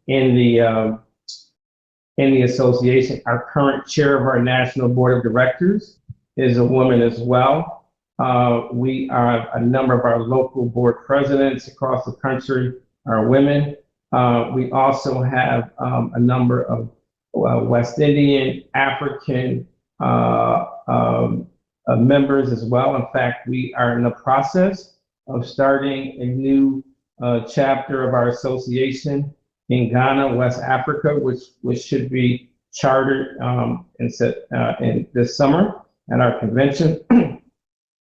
in the association. Our current chair of our national board of directors is a woman as well. We are a number of our local board presidents across the country are women. We also have a number of West Indian, African members as well. In fact, we are in the process of starting a new chapter of our association in Ghana, West Africa, which should be chartered in this summer at our convention.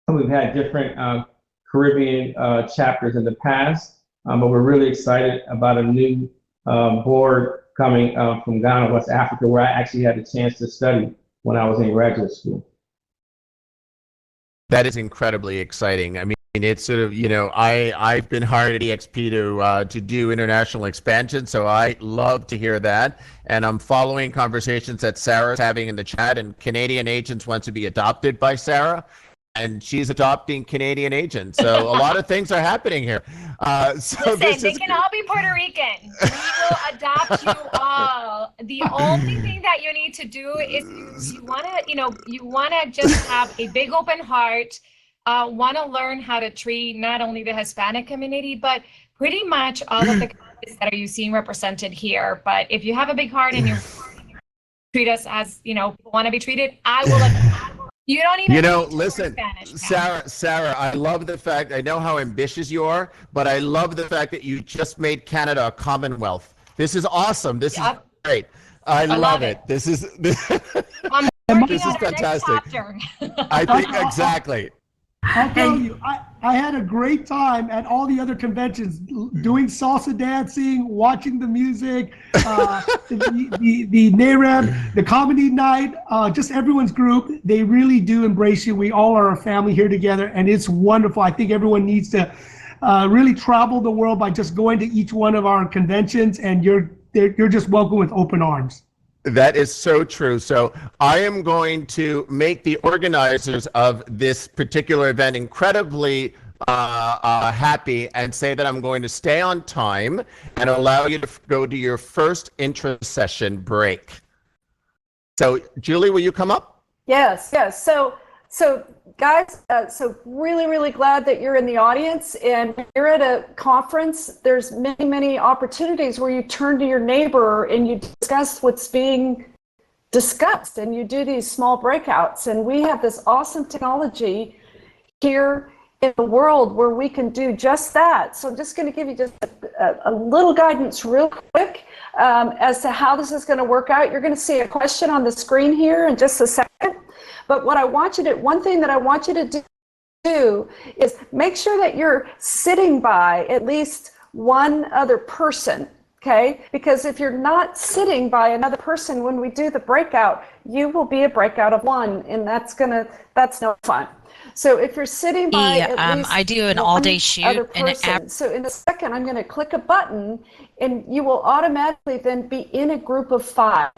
We've had different Caribbean chapters in the past, but we're really excited about a new board coming from Ghana, West Africa, where I actually had a chance to study when I was in graduate school. That is incredibly exciting. I mean, it's sort of, I've been hired at EXP to do international expansion, so I love to hear that. And I'm following conversations that Sarah's having in the chat, and Canadian agents want to be adopted by Sarah, and she's adopting Canadian agents. So a lot of things are happening here. Listen, they can all be Puerto Rican. We will adopt you all. The only thing that you need to do is you wanna just have a big open heart. Want to learn how to treat not only the Hispanic community, but pretty much all of the communities that are you seeing represented here. But if you have a big heart and you treat us as want to be treated, I will. You don't even listen, Spanish, Sarah, I love the fact, I know how ambitious you are, but I love the fact that you just made Canada a Commonwealth. This is awesome. This is great. I love it. This is I'm working this on is our fantastic. next chapter. I think exactly. I'll tell you, I had a great time at all the other conventions, doing salsa dancing, watching the music, the NAREB, the comedy night, just everyone's group. They really do embrace you. We all are a family here together, and it's wonderful. I think everyone needs to really travel the world by just going to each one of our conventions, and you're just welcome with open arms. That is so true. So I am going to make the organizers of this particular event incredibly happy and say that I'm going to stay on time and allow you to go to your first intro session break. So Julie, will you come up? Yes. So guys, so really glad that you're in the audience, and when you're at a conference, there's many opportunities where you turn to your neighbor and you discuss what's being discussed, and you do these small breakouts. And we have this awesome technology here in the world where we can do just that. So I'm just going to give you just a little guidance real quick as to how this is going to work out. You're going to see a question on the screen here in just a second. But one thing that I want you to do is make sure that you're sitting by at least one other person, okay? Because if you're not sitting by another person when we do the breakout, you will be a breakout of one, and that's no fun. So if you're sitting by at least I do an all-day shoot. So in a second, I'm going to click a button, and you will automatically then be in a group of 5.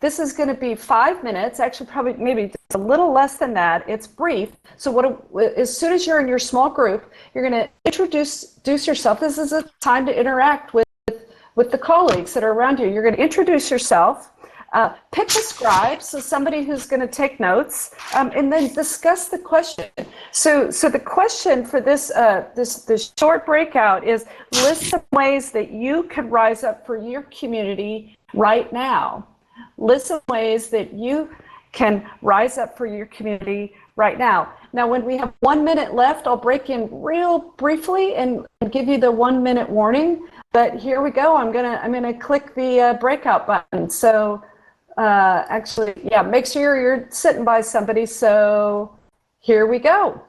This is going to be 5 minutes, actually probably maybe just a little less than that. It's brief. So as soon as you're in your small group, you're going to introduce yourself. This is a time to interact with the colleagues that are around you. You're going to introduce yourself, pick a scribe, so somebody who's going to take notes, and then discuss the question. So the question for this short breakout is list some ways that you could rise up for your community right now. List some ways that you can rise up for your community right now. Now, when we have 1 minute left, I'll break in real briefly and give you the 1 minute warning. But here we go. I'm gonna click the breakout button. So actually, yeah, make sure you're sitting by somebody. So here we go.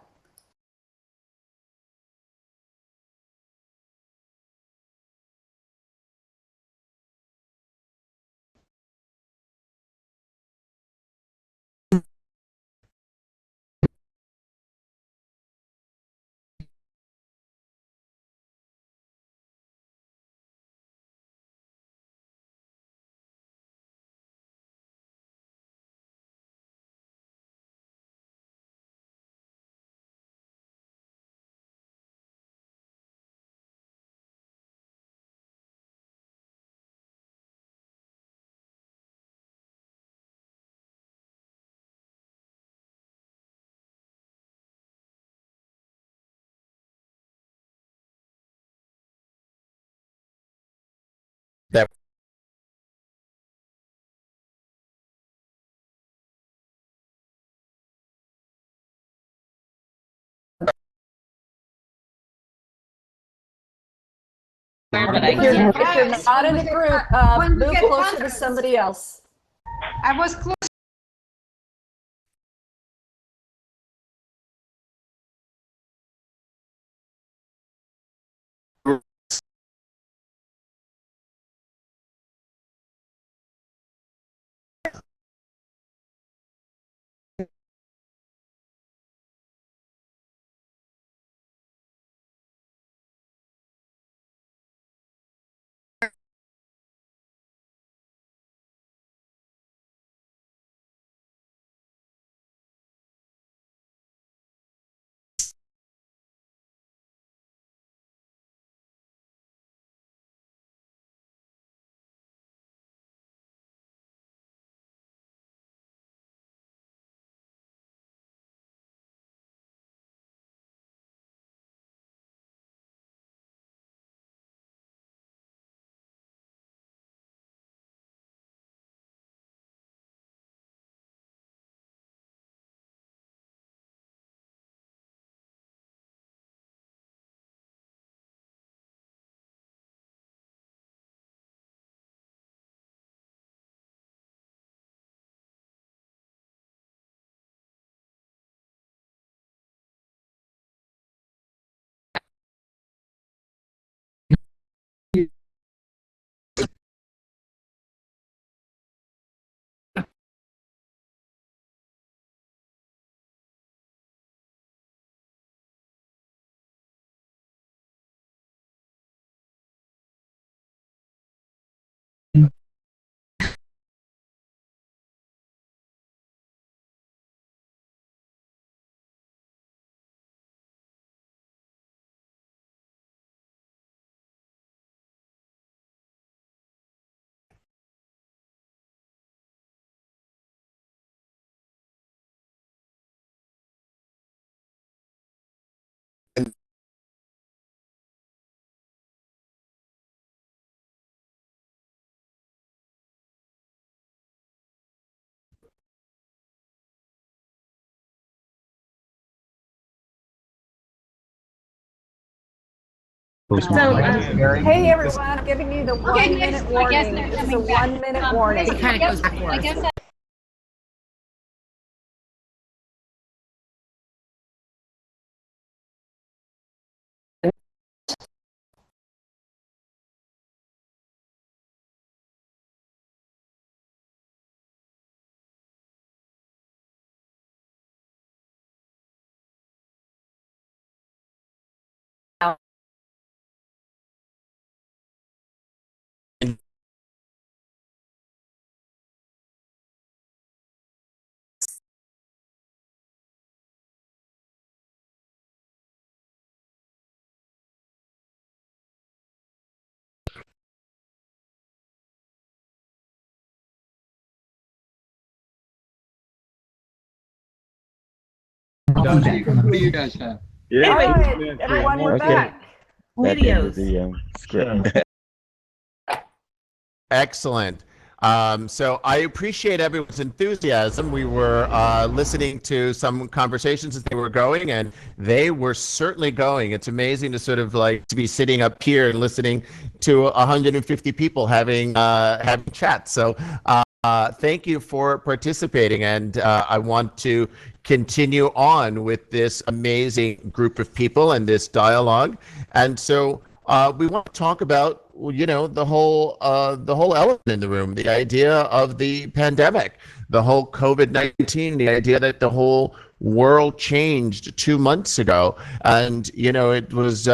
That If you're not in a group, move closer to somebody else. I was close. Hey everyone, I'm giving you the 1 minute warning. This is a 1 minute warning. It kind of goes back I guess What do you guys have? All right, everyone, we're back. Videos. The script. Excellent. So I appreciate everyone's enthusiasm. We were listening to some conversations as they were going, and they were certainly going. It's amazing to sort of like to be sitting up here and listening to 150 people having chats. So thank you for participating, and I want to continue on with this amazing group of people and this dialogue. And so we want to talk about, you know, the whole element in the room, the idea of the pandemic, the whole COVID-19, the idea that the whole world changed 2 months ago. And, you know, it was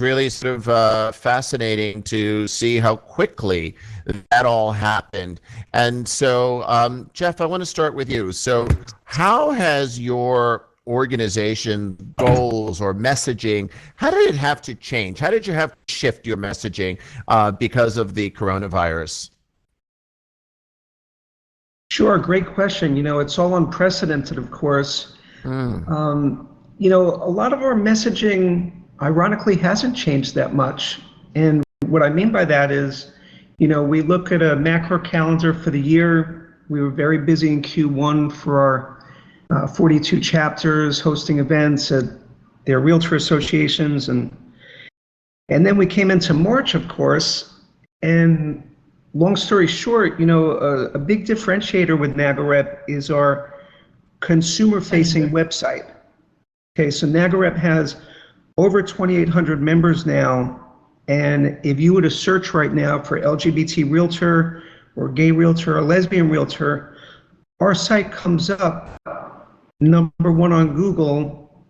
really sort of fascinating to see how quickly that all happened. And so, Jeff, I want to start with you. So how has your organization goals or messaging, how did it have to change? How did you have to shift your messaging because of the coronavirus? Sure, great question. You know, it's all unprecedented, of course. You know, a lot of our messaging, ironically, hasn't changed that much. And what I mean by that is, you know, we look at a macro calendar for the year. We were very busy in Q1 for our 42 chapters, hosting events at their realtor associations. And then we came into March, of course, and long story short, you know, a big differentiator with NagaRep is our consumer-facing website. Okay, so NagaRep has over 2,800 members now, and if you were to search right now for LGBT realtor or gay realtor or lesbian realtor, our site comes up #1 on Google,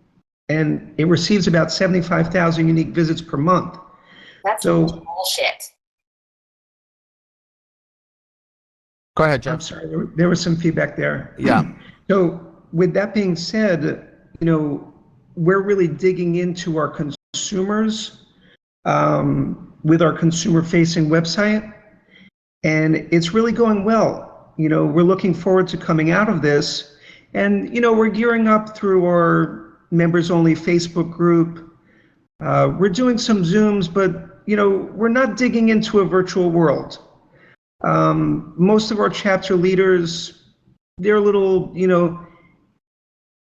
and it receives about 75,000 unique visits per month. That's so bullshit. Go ahead, Jeff. I'm sorry, there was some feedback there. Yeah. So with that being said, you know, we're really digging into our consumers with our consumer-facing website, and it's really going well. You know, we're looking forward to coming out of this, and, you know, we're gearing up through our members-only Facebook group. We're doing some Zooms, but, you know, we're not digging into a virtual world. Most of our chapter leaders, they're a little, you know,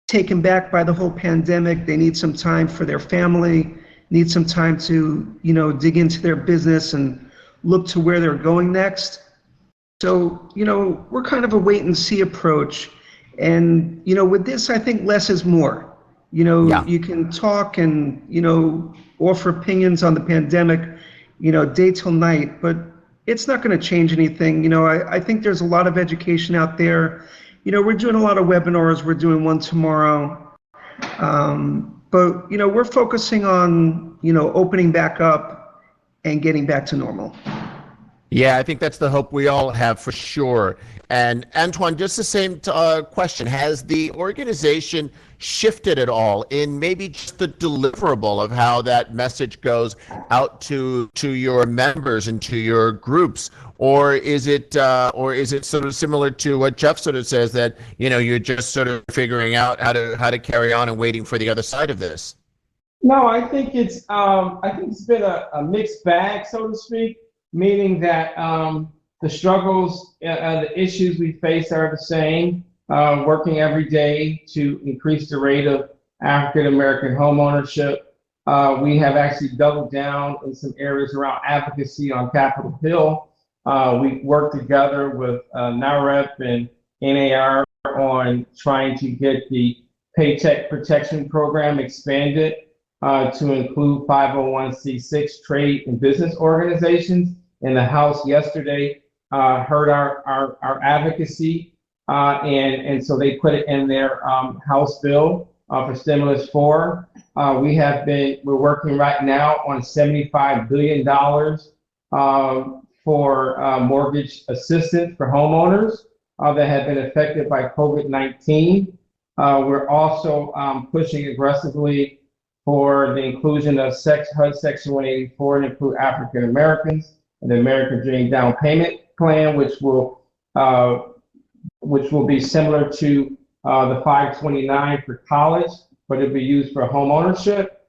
taken back by the whole pandemic. They need some time for their family, need some time to, you know, dig into their business and look to where they're going next. So, you know, we're kind of a wait and see approach. And, you know, with this, I think less is more. You know, you can talk and, you know, offer opinions on the pandemic, you know, day till night, but it's not going to change anything. You know, I think there's a lot of education out there. You know, we're doing a lot of webinars. We're doing one tomorrow. But, you know, we're focusing on, you know, opening back up and getting back to normal. Yeah, I think that's the hope we all have for sure. And Antoine, just the same question. Has the organization shifted at all in maybe just the deliverable of how that message goes out to your members and to your groups? Or is it sort of similar to what Jeff sort of says, that, you know, you're just sort of figuring out how to carry on and waiting for the other side of this? No, I think it's been a mixed bag, so to speak, meaning that the struggles, the issues we face are the same. Working every day to increase the rate of African American home ownership, We have actually doubled down in some areas around advocacy on Capitol Hill. We worked together with NAREP and NAR on trying to get the Paycheck Protection Program expanded to include 501c6 trade and business organizations. In the House yesterday heard our advocacy, and so they put it in their House bill for Stimulus 4. We're working right now on $75 billion for mortgage assistance for homeowners that have been affected by COVID-19. We're also pushing aggressively for the inclusion of HUD Section 184 to include African Americans and the American Dream Down Payment Plan, which will be similar to the 529 for college, but it'll be used for home ownership.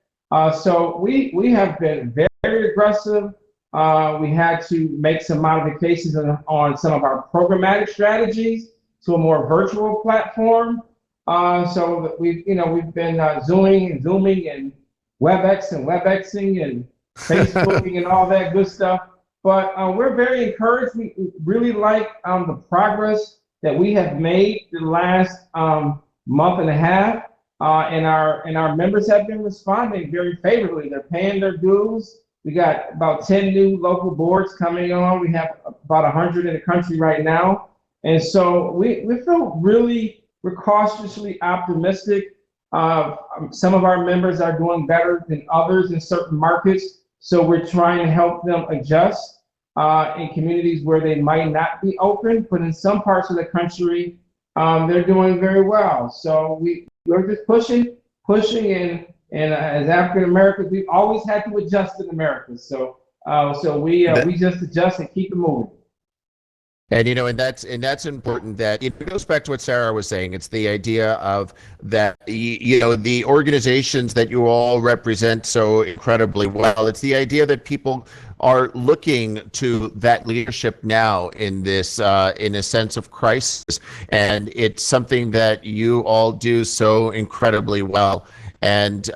So we have been very aggressive. We had to make some modifications on some of our programmatic strategies to a more virtual platform. So we've been Zooming and WebExing and Facebooking and all that good stuff. But we're very encouraged. We really like the progress that we have made the last month and a half, and our members have been responding very favorably. They're paying their dues. We got about 10 new local boards coming on. We have about 100 in the country right now, and so we feel we're cautiously optimistic. Some of our members are doing better than others in certain markets, so we're trying to help them adjust in communities where they might not be open, but in some parts of the country, they're doing very well. So we're just pushing, and as African Americans, we've always had to adjust in America. So we just adjust and keep it moving. And that's important. That it goes back to what Sarah was saying. It's the idea of that the organizations that you all represent so incredibly well. It's the idea that people are looking to that leadership now in this in a sense of crisis, and it's something that you all do so incredibly well. And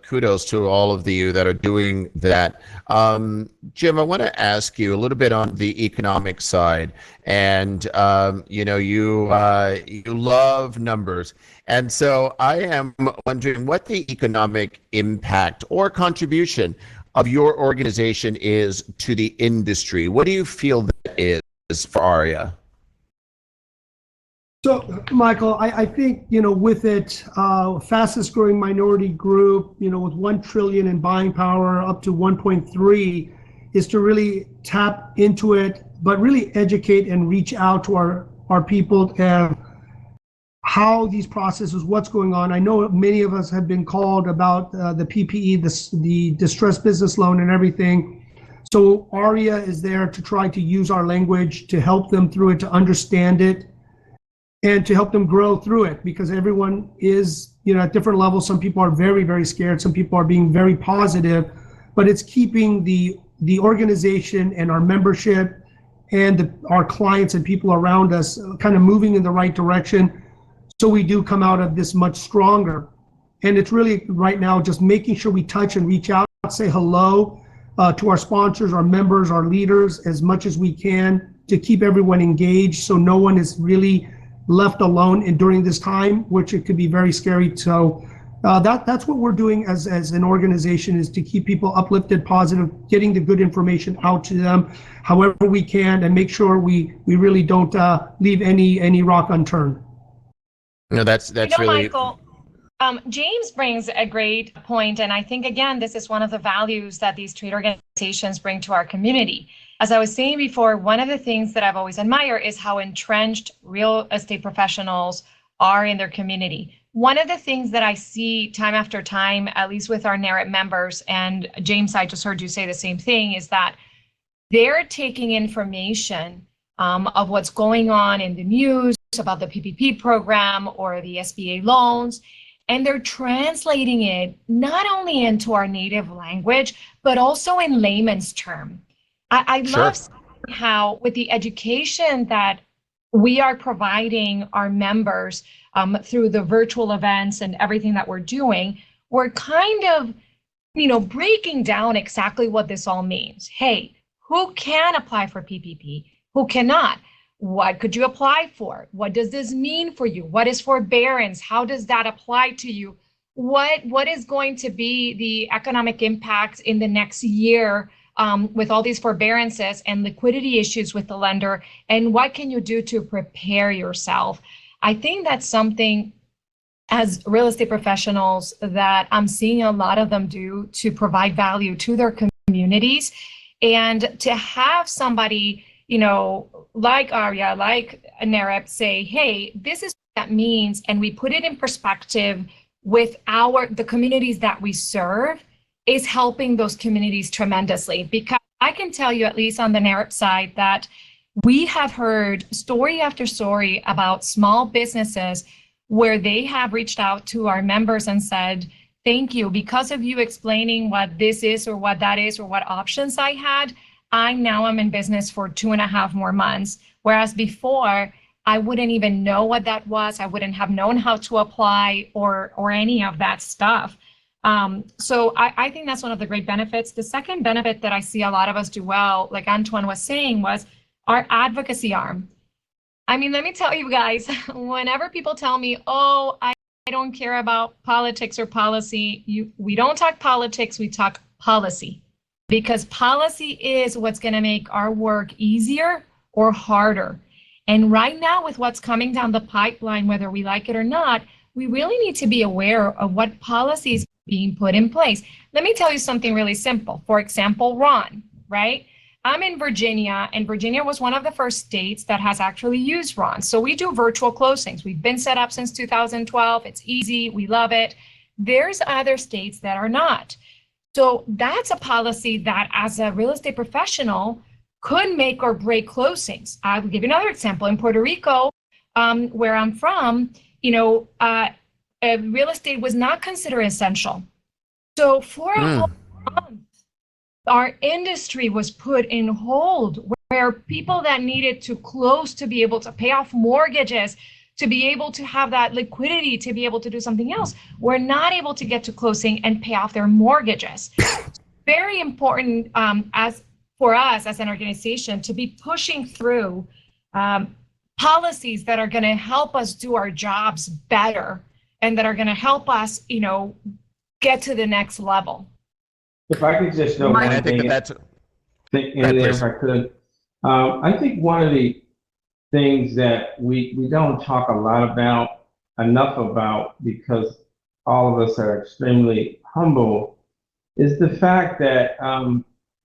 kudos to all of you that are doing that. Jim, I want to ask you a little bit on the economic side. And you love numbers, and so I am wondering what the economic impact or contribution of your organization is to the industry. What do you feel that is for ARIA? So, Michael, I think, with it, fastest growing minority group, with 1 trillion in buying power up to 1.3, is to really tap into it, but really educate and reach out to our people and how these processes, what's going on. I know many of us have been called about the PPE, the distressed business loan and everything. So ARIA is there to try to use our language to help them through it, to understand it, and to help them grow through it, because everyone is, at different levels. Some people are very, very scared. Some people are being very positive, but it's keeping the organization and our membership and our clients and people around us kind of moving in the right direction, so we do come out of this much stronger. And it's really right now just making sure we touch and reach out, say hello to our sponsors, our members, our leaders as much as we can, to keep everyone engaged so no one is really left alone during this time, which it could be very scary. So that's what we're doing as an organization, is to keep people uplifted, positive, getting the good information out to them however we can, and make sure we really don't leave any rock unturned. No, that's really. Michael, James brings a great point, and I think, again, this is one of the values that these trade organizations bring to our community. As I was saying before, one of the things that I've always admired is how entrenched real estate professionals are in their community. One of the things that I see time after time, at least with our NAREP members, and James, I just heard you say the same thing, is that they're taking information of what's going on in the news about the PPP program or the SBA loans, and they're translating it not only into our native language, but also in layman's term. I love how, with the education that we are providing our members through the virtual events and everything that we're doing, we're kind of breaking down exactly what this all means. Hey, who can apply for PPP? Who cannot? What could you apply for? What does this mean for you? What is forbearance? How does that apply to you? What is going to be the economic impact in the next year with all these forbearances and liquidity issues with the lender? And what can you do to prepare yourself? I think that's something as real estate professionals that I'm seeing a lot of them do to provide value to their communities. And to have somebody, like Arya, like Nerep say, hey, this is what that means, and we put it in perspective with the communities that we serve, is helping those communities tremendously. Because I can tell you, at least on the Nerep side, that we have heard story after story about small businesses where they have reached out to our members and said, thank you, because of you explaining what this is or what that is or what options I had, I'm in business for 2.5 more months. Whereas before, I wouldn't even know what that was. I wouldn't have known how to apply or any of that stuff. So I think that's one of the great benefits. The second benefit that I see a lot of us do well, like Antoine was saying, was our advocacy arm. Let me tell you guys, whenever people tell me, oh, I don't care about politics or policy, we don't talk politics, we talk policy. Because policy is what's going to make our work easier or harder. And right now, with what's coming down the pipeline, whether we like it or not, we really need to be aware of what policies are being put in place. Let me tell you something really simple. For example, Ron, right? I'm in Virginia, and Virginia was one of the first states that has actually used Ron. So we do virtual closings. We've been set up since 2012. It's easy. We love it. There's other states that are not. So that's a policy that, as a real estate professional, could make or break closings. I will give you another example. In Puerto Rico, where I'm from, real estate was not considered essential. So for a whole month, our industry was put in hold, where people that needed to close to be able to pay off mortgages, to be able to have that liquidity, to be able to do something else, were not able to get to closing and pay off their mortgages. Very important for us as an organization to be pushing through policies that are going to help us do our jobs better and that are going to help us, get to the next level. If I could just know one thing, if I could, I think one of the things that we don't talk a lot about, enough about, because all of us are extremely humble, is the fact that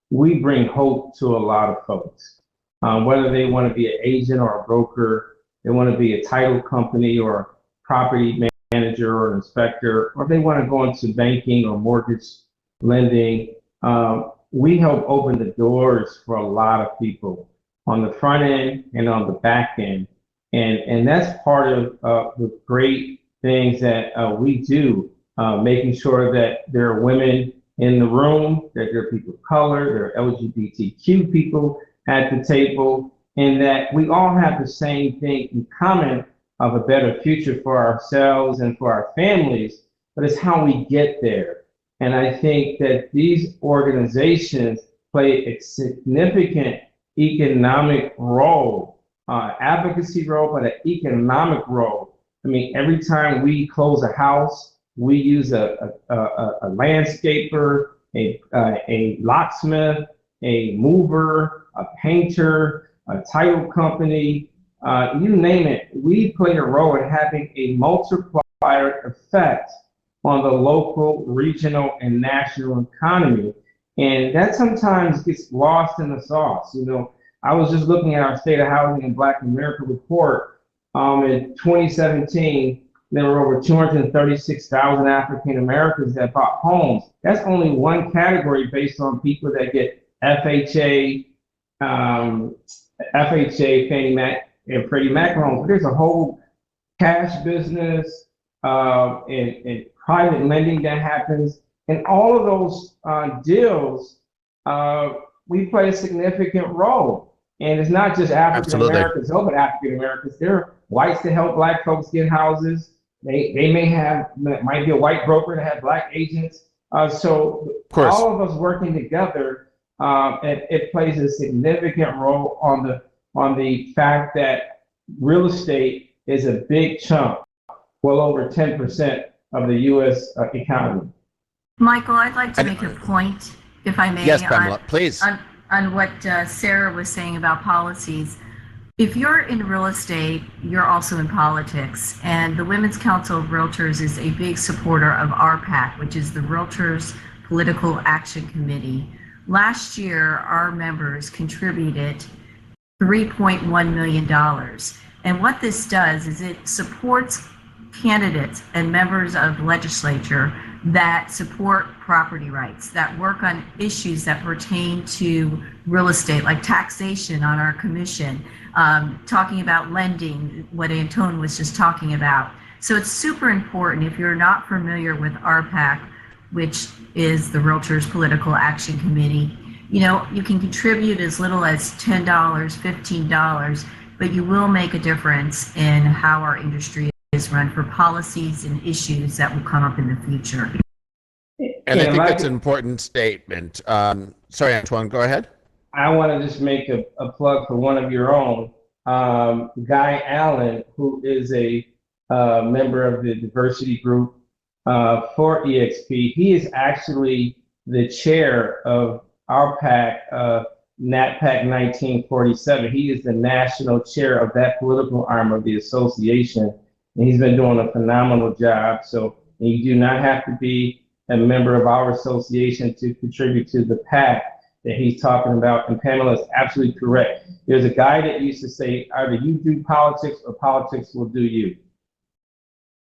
we bring hope to a lot of folks. Whether they want to be an agent or a broker, they want to be a title company or a property manager or an inspector, or they want to go into banking or mortgage lending. We help open the doors for a lot of people on the front end and on the back end. And that's part of the great things that we do, making sure that there are women in the room, that there are people of color, there are LGBTQ people at the table, and that we all have the same thing in common of a better future for ourselves and for our families, but it's how we get there. And I think that these organizations play a significant economic role, advocacy role, but an economic role. Every time we close a house, we use a landscaper, a locksmith, a mover, a painter, a title company, you name it. We play a role in having a multiplier effect on the local, regional, and national economy. And that sometimes gets lost in the sauce. I was just looking at our State of Housing and Black America report. In 2017, there were over 236,000 African Americans that bought homes. That's only one category based on people that get FHA, Fannie Mac, and Freddie Mac loans. But there's a whole cash business and private lending that happens. And all of those deals, we play a significant role. And it's not just African Americans helping African Americans. There are whites that help Black folks get houses. They might be a white broker that have Black agents So all of us working together, it plays a significant role on the fact that real estate is a big chunk, well over 10% of the U.S. economy. Michael, I'd like to make a point, if I may. Yes, Pamela, please. On what Sarah was saying about policies. If you're in real estate, you're also in politics. And the Women's Council of Realtors is a big supporter of RPAC, which is the Realtors Political Action Committee. Last year, our members contributed $3.1 million. And what this does is it supports candidates and members of legislature that support property rights, that work on issues that pertain to real estate, like taxation on our commission, talking about lending, what Antone was just talking about. So it's super important. If you're not familiar with RPAC, which is the Realtors Political Action Committee, you know, you can contribute as little as $10, $15, but you will make a difference in how our industry is run for policies and issues that will come up in the future. And I think that's an important statement. Sorry, Antoine, go ahead. I want to just make a plug for one of your own, Guy Allen, who is a member of the diversity group for EXP. He is actually the chair of our PAC, NatPAC 1947. He is the national chair of that political arm of the association, and he's been doing a phenomenal job. So you do not have to be a member of our association to contribute to the PAC that he's talking about. And Pamela is absolutely correct. There's a guy that used to say, either you do politics or politics will do you.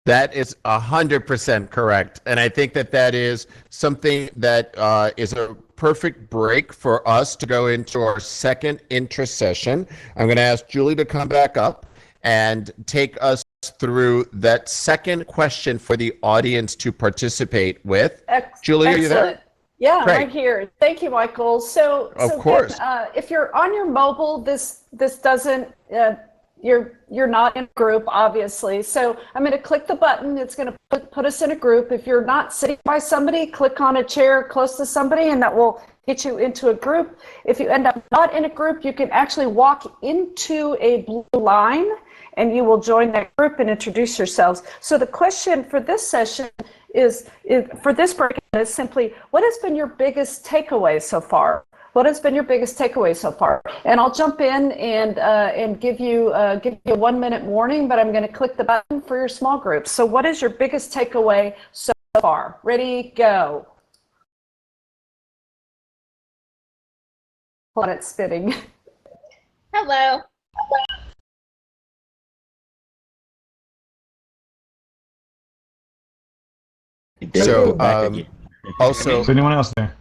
That is 100% correct. And I think that that is something that is a perfect break for us to go into our second interest session. I'm going to ask Julie to come back up and take us through that second question for the audience to participate with. Julie, are you there? Yeah, Great. right here. Thank you, Michael. So Of course. Again, if you're on your mobile, this doesn't, you're not in a group, obviously. So I'm going to click the button. It's going to put us in a group. If you're not sitting by somebody, click on a chair close to somebody, and that will get you into a group. If you end up not in a group, you can actually walk into a blue line, and you will join that group and introduce yourselves. So the question for this session is for this breakout is simply, what has been your biggest takeaway so far? What has been your biggest takeaway so far? And I'll jump in and give you a 1 minute warning, but I'm going to click the button for your small groups. So what is your biggest takeaway so far? Ready, go. Hold on, it's spinning. Hello. So also, is anyone else there?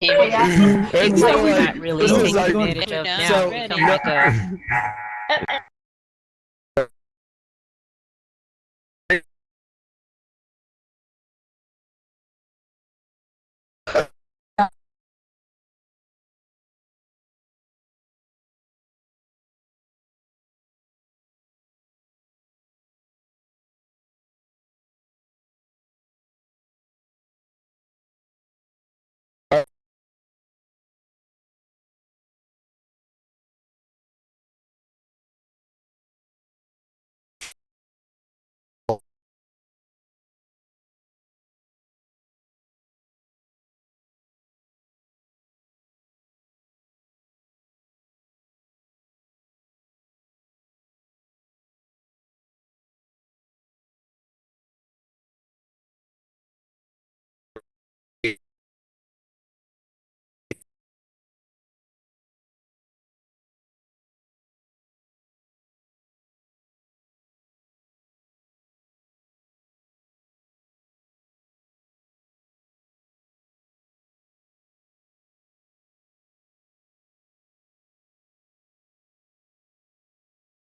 It's like like, not really this is taking like, advantage of now. so, Become like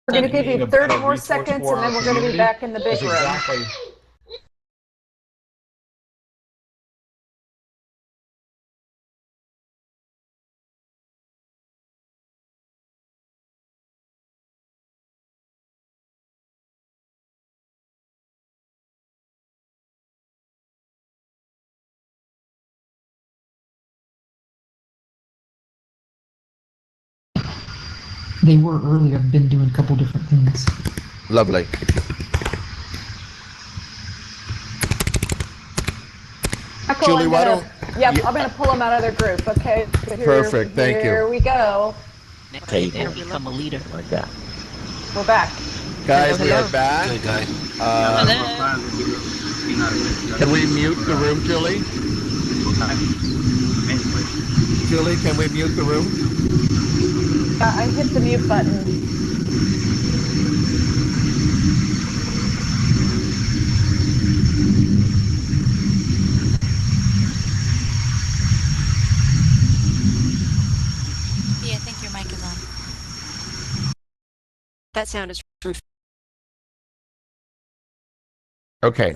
We're going to give you 30 more seconds, and then we're going to be back in the big room. Exactly. They were earlier. I've been doing a couple different things. Lovely. Michael, Julie, why don't... Yep, I'm going to pull them out of their group. Okay. So Perfect. Thank you. Here we go. Table. Become a leader like that. We're back. Guys, we are back. Good guy. Can we mute the room, Julie? Julie, can we mute the room? I hit the mute button. Yeah, I think your mic is on. That sound is true. Okay.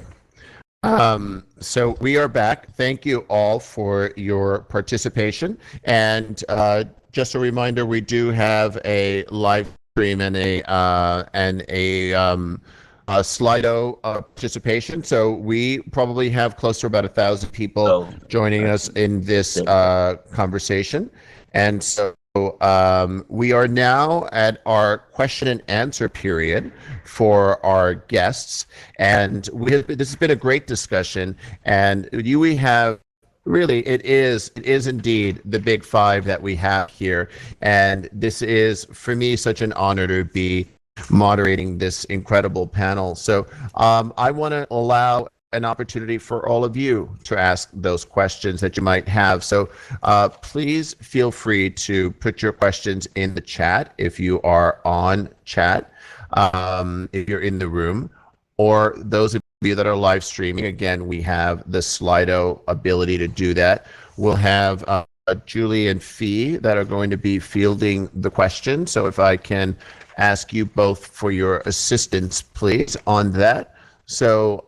So we are back. Thank you all for your participation. And just a reminder, we do have a live stream and a Slido participation. So we probably have close to about 1,000 people joining us in this conversation. And so we are now at our question and answer period for our guests, and this has been a great discussion. And we have really, it is indeed the big five that we have here, and this is for me such an honor to be moderating this incredible panel. So I want to allow an opportunity for all of you to ask those questions that you might have. So please feel free to put your questions in the chat if you are on chat, if you're in the room, or those of you that are live streaming. Again, we have the Slido ability to do that. We'll have Julie and Fee that are going to be fielding the questions. So if I can ask you both for your assistance, please, on that. So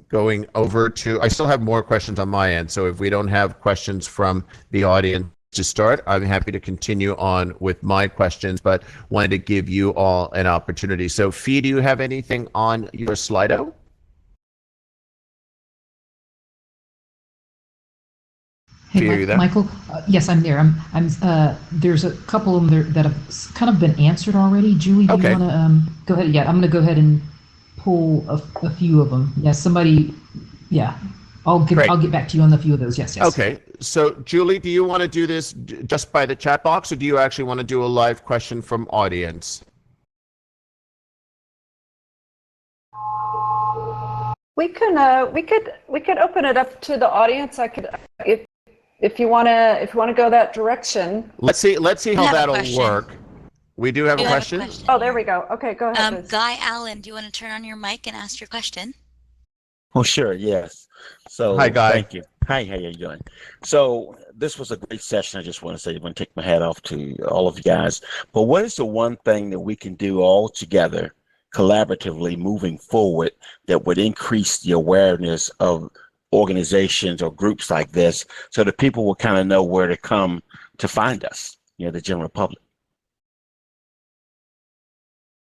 going over to, I still have more questions on my end. So if we don't have questions from the audience to start, I'm happy to continue on with my questions, but wanted to give you all an opportunity. So Fee, do you have anything on your Slido? Hey, Michael. Yes, I'm there. There's a couple of them there that have kind of been answered already. Julie, do you want to go ahead? Yeah, I'm going to go ahead and pull a few of them. Yeah, somebody. Yeah, I'll get back to you on a few of those. Yes. Okay. So Julie, do you want to do this just by the chat box, or do you actually want to do a live question from audience? We could open it up to the audience. I could if you want to go that direction. Let's see how that'll work. We do have a question. Oh, there we go. Okay, go ahead. Guy Allen, do you want to turn on your mic and ask your question? Oh, sure. Yes. So hi, Guy. Thank you. Hi, how you doing? So this was a great session. I just want to say, I want to take my hat off to all of you guys. But what is the one thing that we can do all together, collaboratively, moving forward, that would increase the awareness of organizations or groups like this, so that people will kind of know where to come to find us, the general public?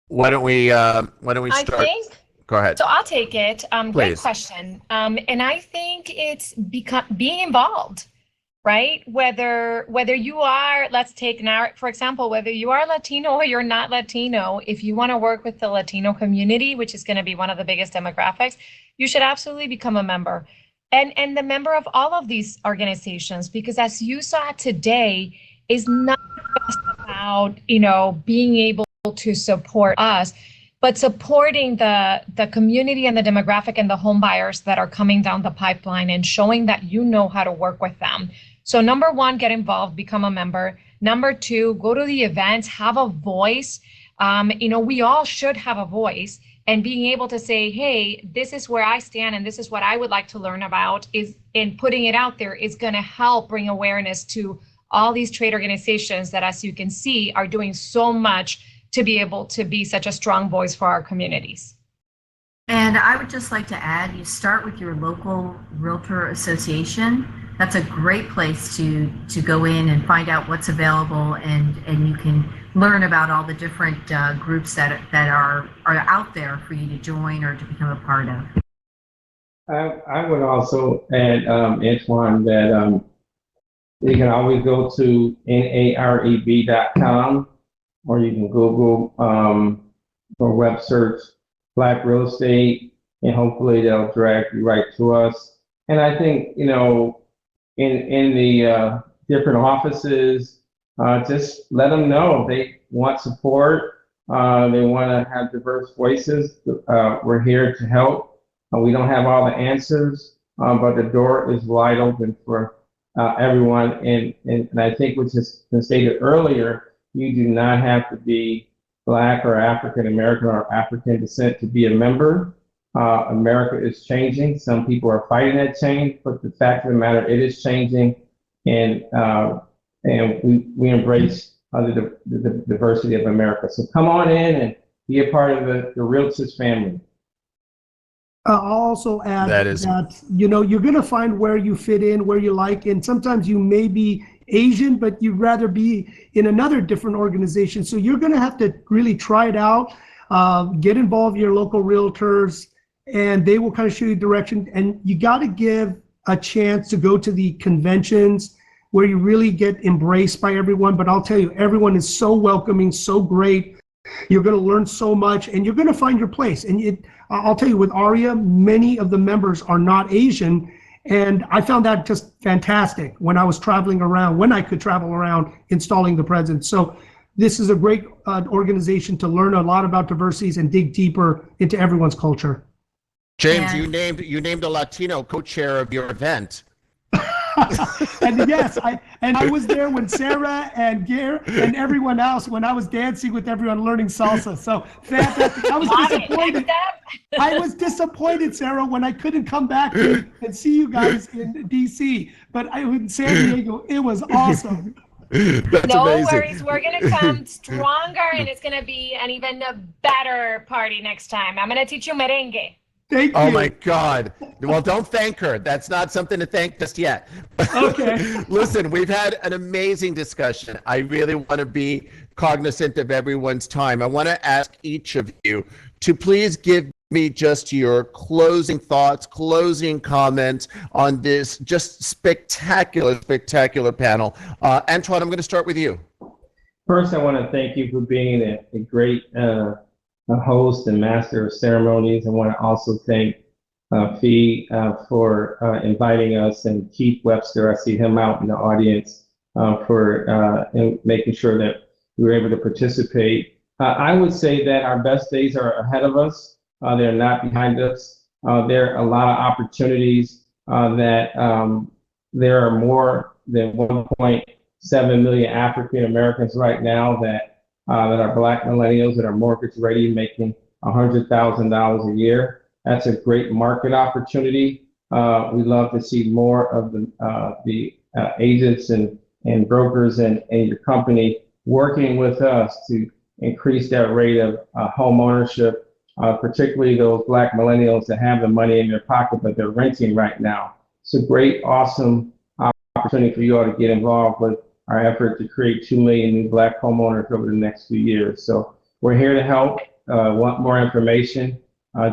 Why don't we start? Go ahead. So I'll take it. Great Please. question. And I think it's being involved, right? Whether you are, let's take now, for example, whether you are Latino or you're not Latino, if you want to work with the Latino community, which is going to be one of the biggest demographics, you should absolutely become a member. And the member of all of these organizations, because as you saw today, is not just about, being able to support us, but supporting the community and the demographic and the home buyers that are coming down the pipeline, and showing that you know how to work with them. So number one, get involved, become a member. Number two, go to the events, have a voice. We all should have a voice, and being able to say, hey, this is where I stand and this is what I would like to learn about, and putting it out there is going to help bring awareness to all these trade organizations that, as you can see, are doing so much to be able to be such a strong voice for our communities. And I would just like to add, you start with your local realtor association. That's a great place to go in and find out what's available, and you can learn about all the different groups that are out there for you to join or to become a part of. I would also add, Antoine, that you can always go to nareb.com, or you can Google or web search Black real estate, and hopefully they'll drag you right to us. And I think, in the different offices, just let them know they want support. They want to have diverse voices. We're here to help. We don't have all the answers, but the door is wide open for everyone. And I think, which has been stated earlier, you do not have to be Black or African American or African descent to be a member. America is changing. Some people are fighting that change, but the fact of the matter, it is changing, and we embrace the diversity of America. So come on in and be a part of the Realtors family. I'll also add that you're going to find where you fit in, where you like, and sometimes you may be Asian, but you'd rather be in another different organization. So you're going to have to really try it out, get involved with your local realtors, and they will kind of show you direction. And you got to give a chance to go to the conventions where you really get embraced by everyone. But I'll tell you, everyone is so welcoming, so great. You're going to learn so much, and you're going to find your place. And I'll tell you, with ARIA, many of the members are not Asian. And I found that just fantastic when I was traveling around, when I could travel around installing the presence. So this is a great organization to learn a lot about diversities and dig deeper into everyone's culture. James, you named a Latino co-chair of your event. And yes, I was there when Sarah and Gare and everyone else, when I was dancing with everyone learning salsa. So fantastic. I was disappointed. I was disappointed, Sarah, when I couldn't come back and see you guys in DC. But in San Diego, it was awesome. No worries. We're going to come stronger, and it's going to be an even better party next time. I'm going to teach you merengue. Thank you. Oh my God. Well, don't thank her. That's not something to thank just yet. Okay. Listen, we've had an amazing discussion. I really want to be cognizant of everyone's time. I want to ask each of you to please give me just your closing thoughts, closing comments on this just spectacular panel. Antoine, I'm going to start with you. First, I want to thank you for being a great host and master of ceremonies. I want to also thank Fee for inviting us, and Keith Webster, I see him out in the audience, for making sure that we were able to participate. I would say that our best days are ahead of us. They're not behind us. There are a lot of opportunities that there are more than 1.7 million African Americans right now that are Black millennials that are mortgage ready, making $100,000 a year. That's a great market opportunity. We love to see more of the agents and brokers and your company working with us to increase that rate of home ownership, particularly those Black millennials that have the money in their pocket but they're renting right now. It's a great, awesome opportunity for you all to get involved with our effort to create 2 million new Black homeowners over the next few years. So we're here to help. Want more information,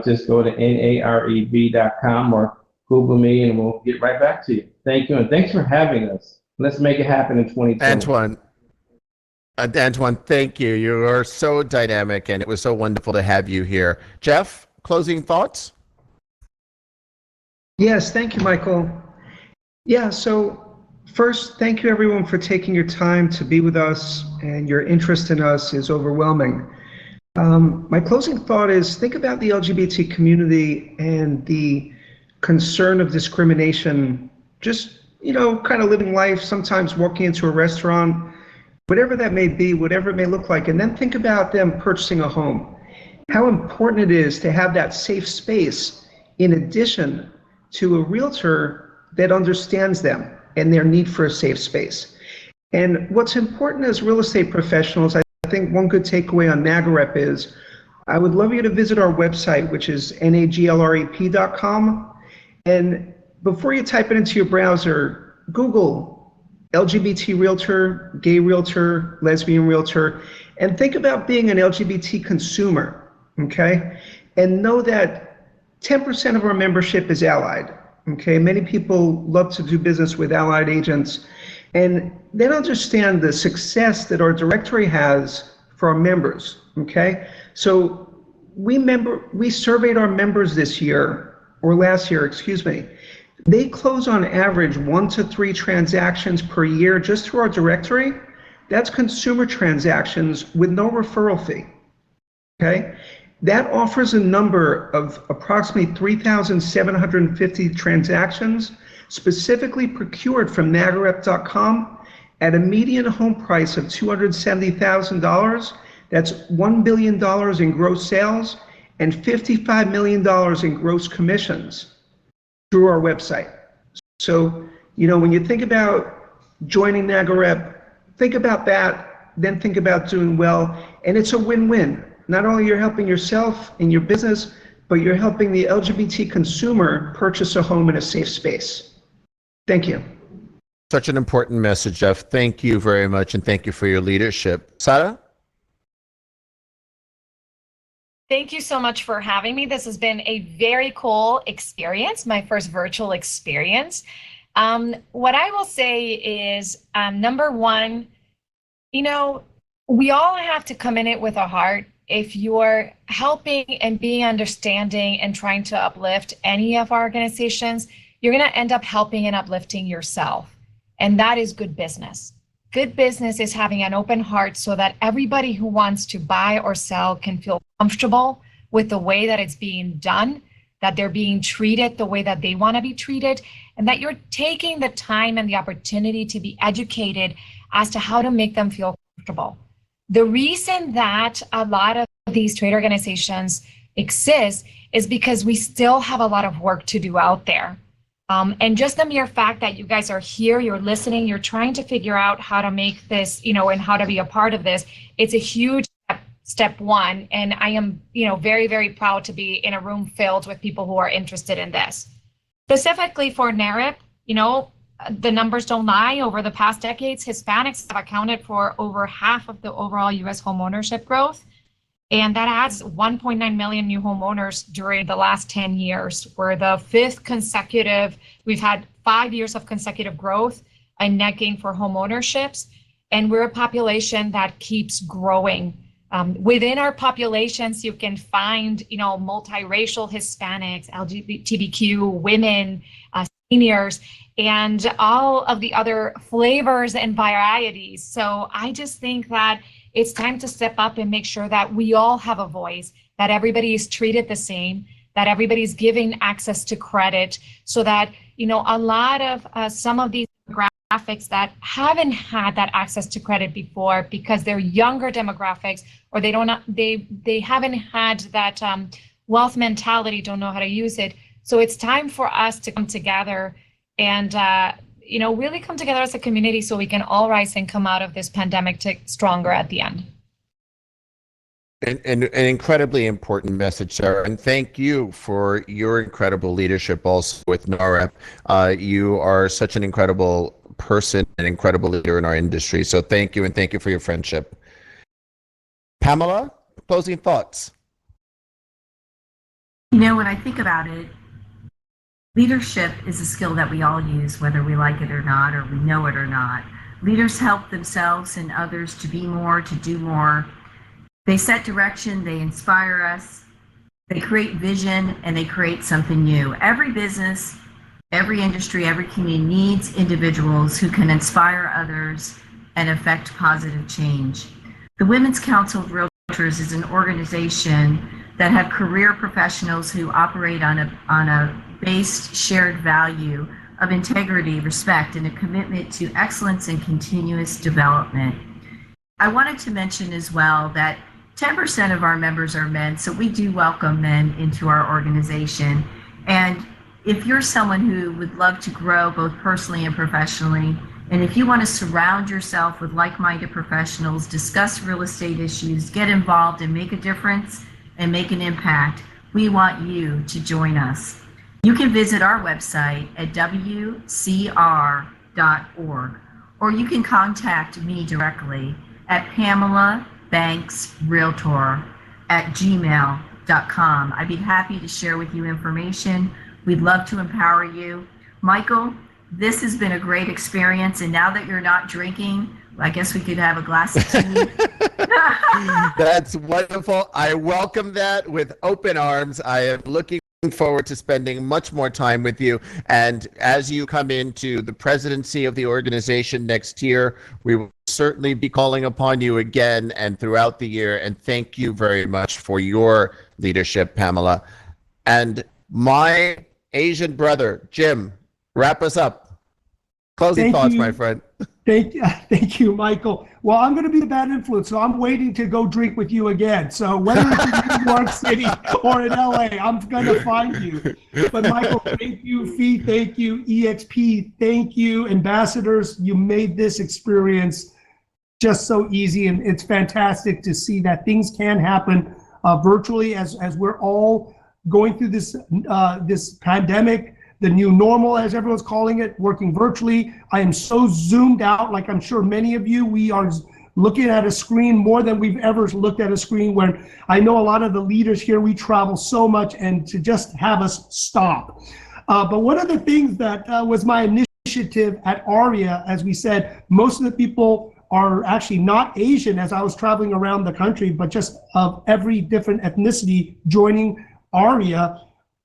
just go to nareb.com or Google me and we'll get right back to you. Thank you, and thanks for having us. Let's make it happen in 2020. Antoine, thank you. You are so dynamic, and it was so wonderful to have you here. Jeff, closing thoughts? Yes, thank you, Michael. Yeah, so first, thank you everyone for taking your time to be with us, and your interest in us is overwhelming. My closing thought is, think about the LGBT community and the concern of discrimination, just, kind of living life, sometimes walking into a restaurant, whatever that may be, whatever it may look like, and then think about them purchasing a home. How important it is to have that safe space in addition to a realtor that understands them and their need for a safe space. And what's important as real estate professionals, I think one good takeaway on NAGREP is I would love you to visit our website, which is naglrep.com. And before you type it into your browser, Google LGBT realtor, gay realtor, lesbian realtor, and think about being an LGBT consumer, okay? And know that 10% of our membership is allied, okay? Many people love to do business with allied agents, and they don't understand the success that our directory has for our members, okay? So we surveyed our members this year, or last year, excuse me. They close on average 1 to 3 transactions per year just through our directory. That's consumer transactions with no referral fee, okay? That offers a number of approximately 3,750 transactions specifically procured from nagarep.com at a median home price of $270,000. That's $1 billion in gross sales and $55 million in gross commissions through our website. So, when you think about joining NAGREP, think about that, then think about doing well, and it's a win-win. Not only you're helping yourself in your business, but you're helping the LGBT consumer purchase a home in a safe space. Thank you. Such an important message, Jeff. Thank you very much, and thank you for your leadership. Sara? Thank you so much for having me. This has been a very cool experience, my first virtual experience. What I will say is, number one, we all have to come in it with a heart. If you're helping and being understanding and trying to uplift any of our organizations, you're going to end up helping and uplifting yourself. And that is good business. Good business is having an open heart so that everybody who wants to buy or sell can feel comfortable with the way that it's being done, that they're being treated the way that they want to be treated, and that you're taking the time and the opportunity to be educated as to how to make them feel comfortable. The reason that a lot of these trade organizations exist is because we still have a lot of work to do out there. And just the mere fact that you guys are here, you're listening, you're trying to figure out how to make this, and how to be a part of this, it's a huge step one. And I am, very, very proud to be in a room filled with people who are interested in this. Specifically for NAREP, the numbers don't lie. Over the past decades, Hispanics have accounted for over half of the overall U.S. homeownership growth. And that adds 1.9 million new homeowners during the last 10 years. We're the we've had 5 years of consecutive growth in net gain for homeownerships. And we're a population that keeps growing. Within our populations, you can find, multiracial Hispanics, LGBTQ, women, seniors, and all of the other flavors and varieties. So I just think that it's time to step up and make sure that we all have a voice, that everybody is treated the same, that everybody's given access to credit, so that, a lot of some of these demographics that haven't had that access to credit before because they're younger demographics, or they haven't had that wealth mentality, don't know how to use it. So it's time for us to come together and really come together as a community so we can all rise and come out of this pandemic stronger at the end. An incredibly important message, Sarah, and thank you for your incredible leadership also with NAREP. You are such an incredible person, an incredible leader in our industry. So thank you, and thank you for your friendship. Pamela, closing thoughts. When I think about it, leadership is a skill that we all use, whether we like it or not, or we know it or not. Leaders help themselves and others to be more, to do more. They set direction, they inspire us, they create vision, and they create something new. Every business, every industry, every community needs individuals who can inspire others and affect positive change. The Women's Council of Realtors is an organization that have career professionals who operate on a based shared value of integrity, respect, and a commitment to excellence and continuous development. I wanted to mention as well that 10% of our members are men, so we do welcome men into our organization. And if you're someone who would love to grow both personally and professionally And if you want to surround yourself with like-minded professionals, discuss real estate issues, get involved and make a difference and make an impact, we want you to join us. You can visit our website at wcr.org, or you can contact me directly at pamelabanksrealtor@gmail.com. I'd be happy to share with you information. We'd love to empower you. Michael, this has been a great experience, and now that you're not drinking, I guess we could have a glass of tea. That's wonderful. I welcome that with open arms. I am looking forward to spending much more time with you. And as you come into the presidency of the organization next year, we will certainly be calling upon you again and throughout the year. And thank you very much for your leadership, Pamela. And my Asian brother, Jim, wrap us up. Closing thoughts, my friend. Thank you, Michael. Well, I'm going to be the bad influence, so I'm waiting to go drink with you again. So whether it's in New York City or in LA, I'm going to find you. But Michael, thank you. Fee, thank you. EXP, thank you. Ambassadors, you made this experience just so easy, and it's fantastic to see that things can happen virtually as we're all going through this this pandemic. The new normal, as everyone's calling it, working virtually. I am so zoomed out, like I'm sure many of you, we are looking at a screen more than we've ever looked at a screen, where I know a lot of the leaders here, we travel so much, and to just have us stop. But one of the things that was my initiative at ARIA, as we said, most of the people are actually not Asian as I was traveling around the country, but just of every different ethnicity joining ARIA.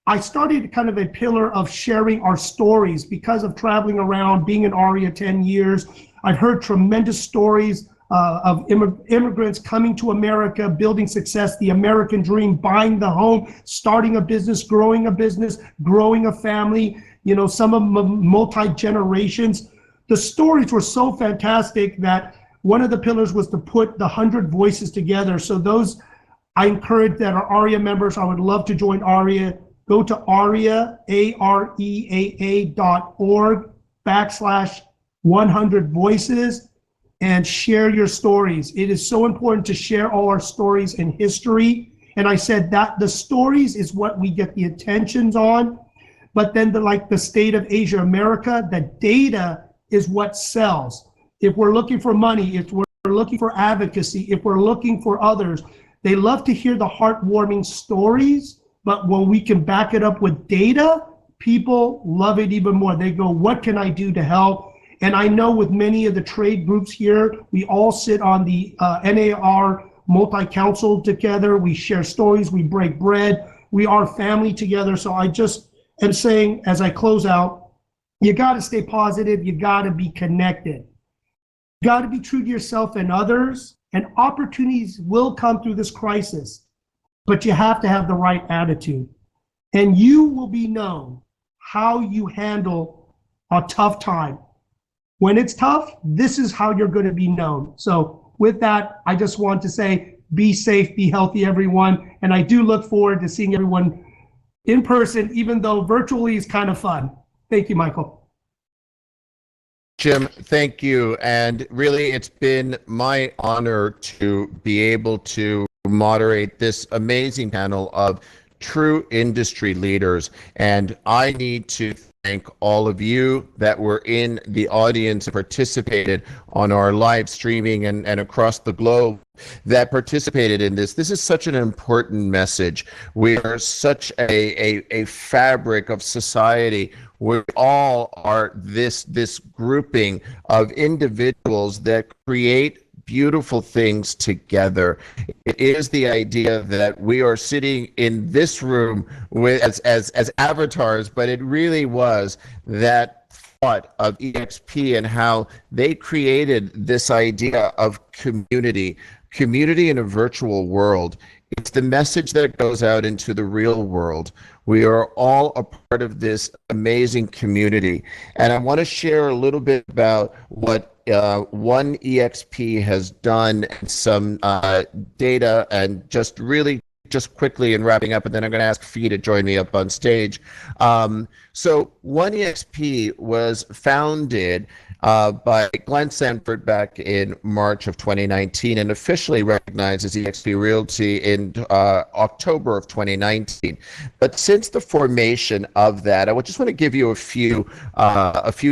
I started kind of a pillar of sharing our stories because of traveling around, being in ARIA 10 years. I've heard tremendous stories of immigrants coming to America, building success, the American dream, buying the home, starting a business, growing a family, you know, some of them multi-generations. The stories were so fantastic that one of the pillars was to put the 100 voices together. So those, I encourage that are ARIA members, I would love to join ARIA. Go to AREAA, AREAA.org/100 voices and share your stories. It is so important to share all our stories in history. And I said that the stories is what we get the attentions on, but then the state of Asia, America, the data is what sells. If we're looking for money, if we're looking for advocacy, if we're looking for others, they love to hear the heartwarming stories. But when we can back it up with data, people love it even more. They go, what can I do to help? And I know with many of the trade groups here, we all sit on the NAR multi-council together. We share stories, we break bread, we are family together. So I just am saying, as I close out, you gotta stay positive, you gotta be connected. You gotta be true to yourself and others, and opportunities will come through this crisis. But you have to have the right attitude. And you will be known how you handle a tough time. When it's tough, this is how you're going to be known. So with that, I just want to say, be safe, be healthy, everyone. And I do look forward to seeing everyone in person, even though virtually is kind of fun. Thank you, Michael. Jim, thank you. And really, it's been my honor to be able to moderate this amazing panel of true industry leaders. And I need to thank all of you that were in the audience and participated on our live streaming and across the globe that participated in this. This is such an important message. We are such a fabric of society. We all are this grouping of individuals that create beautiful things together. It is the idea that we are sitting in this room with as avatars, but it really was that thought of EXP and how they created this idea of community in a virtual world. It's the message that goes out into the real world. We are all a part of this amazing community. And I want to share a little bit about what One EXP has done, some data, and just really just quickly in wrapping up, and then I'm going to ask Fee to join me up on stage. So 1EXP was founded by Glenn Sanford back in March of 2019 and officially recognized as eXp Realty in October of 2019. But since the formation of that, I just want to give you a few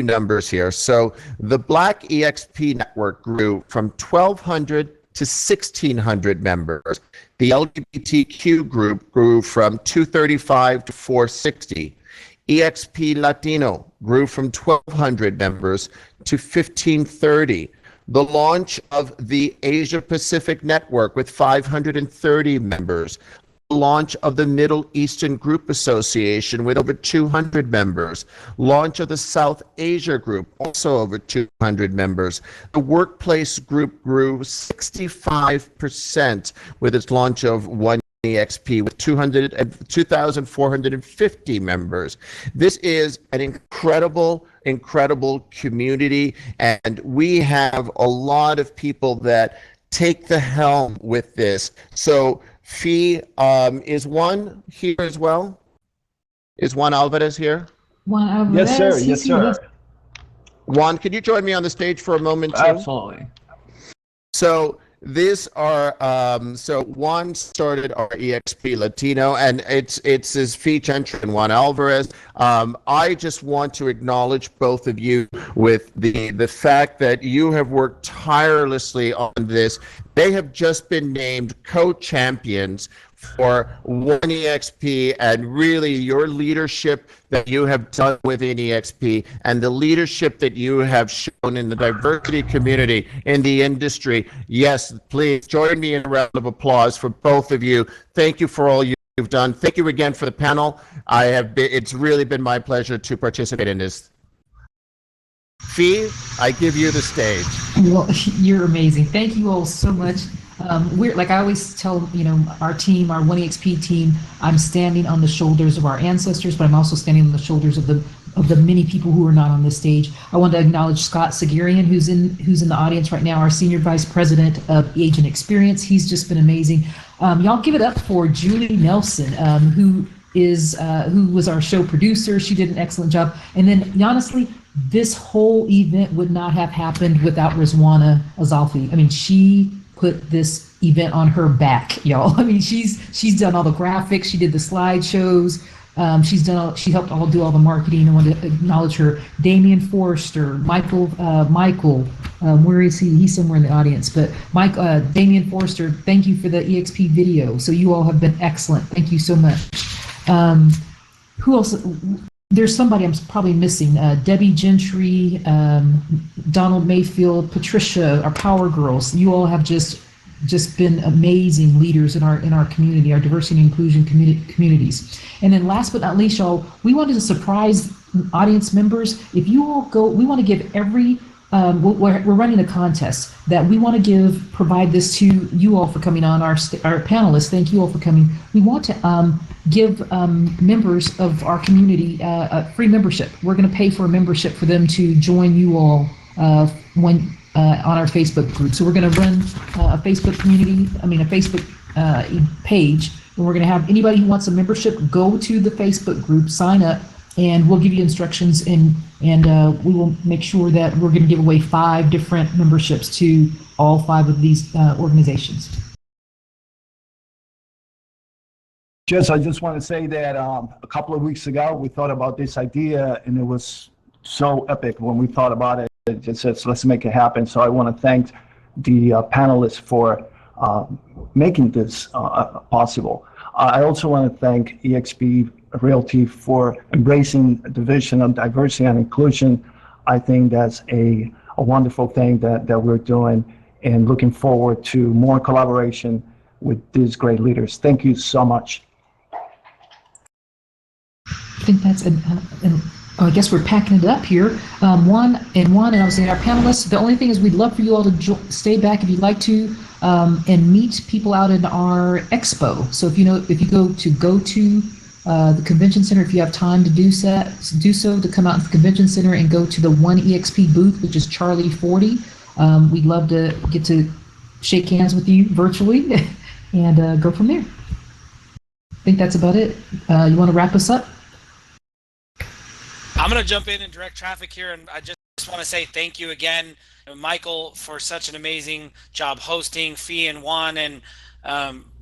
numbers here. So the Black eXp network grew from 1,200 to 1,600 members. The LGBTQ group grew from 235 to 460. eXp Latino grew from 1,200 members to 1,530. The launch of the Asia Pacific Network with 530 members. The launch of the Middle Eastern Group Association with over 200 members. Launch of the South Asia Group, also over 200 members. The Workplace Group grew 65% with its launch of 1EXP with 2,450 members. This is an incredible community, and we have a lot of people that take the helm with this. So Fee, is Juan here as well? Is Juan Alvarez here? Juan Alvarez, yes, sir. Yes, sir. Juan, could you join me on the stage for a moment, too? Absolutely. So so Juan started our eXp Latino, and it's his Fee Gentry and Juan Alvarez. I just want to acknowledge both of you with the fact that you have worked tirelessly on this. They have just been named co-champions for 1EXP, and really your leadership that you have done within eXp and the leadership that you have shown in the diversity community in the industry. Yes, please join me in a round of applause for both of you. Thank you for all you've done. Thank you again for the panel. It's really been my pleasure to participate in this. Fee, I give you the stage. Well, you're amazing. Thank you all so much. We're, like I always tell, our team, our 1EXP team, I'm standing on the shoulders of our ancestors, but I'm also standing on the shoulders of the many people who are not on this stage. I want to acknowledge Scott Sagarian, who's in the audience right now, our Senior Vice President of Agent Experience. He's just been amazing. Y'all give it up for Julie Nelson, who was our show producer. She did an excellent job. And then, honestly, this whole event would not have happened without Rizwana Azalfi. I mean, she put this event on her back, y'all. I mean, she's done all the graphics. She did the slideshows. She helped do all the marketing. I want to acknowledge her. Damian Forrester, Michael, where is he? He's somewhere in the audience. But Damian Forrester, thank you for the eXp video. So you all have been excellent. Thank you so much. Who else? There's somebody I'm probably missing. Debbie Gentry, Donald Mayfield, Patricia, our Power Girls. You all have just been amazing leaders in our community, our diversity and inclusion communities. And then last but not least, y'all, we wanted to surprise audience members. If you all go, we want to give every we're running a contest that we want to provide this to you all for coming on, our panelists. Thank you all for coming. We want to give members of our community a free membership. We're going to pay for a membership for them to join you all on our Facebook group. So we're going to run a Facebook page, and we're going to have anybody who wants a membership go to the Facebook group, sign up, and we'll give you instructions, and we will make sure that we're going to give away 5 different memberships to all 5 of these organizations. Jess, I just want to say that a couple of weeks ago we thought about this idea, and it was so epic when we thought about it. It just says, let's make it happen. So I want to thank the panelists for making this possible. I also want to thank eXp Realty for embracing the vision of diversity and inclusion. I think that's a wonderful thing that we're doing, and looking forward to more collaboration with these great leaders. Thank you so much. I think that's I guess we're packing it up here. Juan, and I was saying our panelists, the only thing is we'd love for you all to stay back if you'd like to, and meet people out in our expo. So if you go to the convention center, if you have time to do so, to come out to the convention center and go to the 1EXP booth, which is Charlie 40. We'd love to get to shake hands with you virtually and go from there. think that's about it. You want to wrap us up? I'm going to jump in and direct traffic here, and I just want to say thank you again, Michael, for such an amazing job hosting, Fee and Juan, and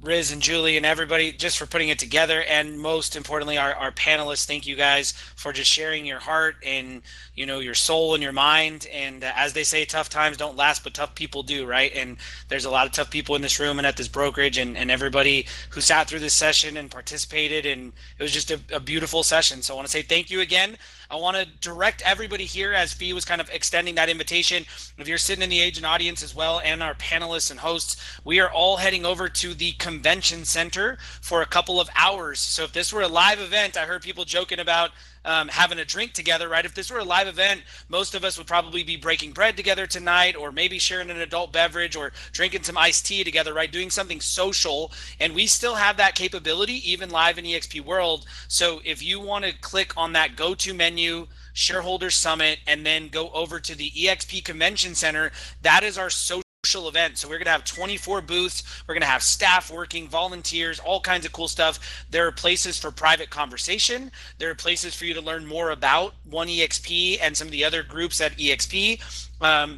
Riz and Julie and everybody just for putting it together, and most importantly our panelists. Thank you guys for just sharing your heart and your soul and your mind, and as they say, tough times don't last but tough people do, right? And there's a lot of tough people in this room and at this brokerage, and everybody who sat through this session and participated, and it was just a beautiful session. So I want to say thank you again. I want to direct everybody here, as Fee was kind of extending that invitation, if you're sitting in the agent audience as well, and our panelists and hosts, we are all heading over to the convention center for a couple of hours. So if this were a live event, I heard people joking about having a drink together, right? If this were a live event, most of us would probably be breaking bread together tonight, or maybe sharing an adult beverage or drinking some iced tea together, right? Doing something social. And we still have that capability even live in EXP World. So if you want to click on that go-to menu, Shareholders Summit, and then go over to the EXP Convention Center, that is our social event. So we're going to have 24 booths. We're going to have staff working, volunteers, all kinds of cool stuff. There are places for private conversation. There are places for you to learn more about OneEXP and some of the other groups at EXP.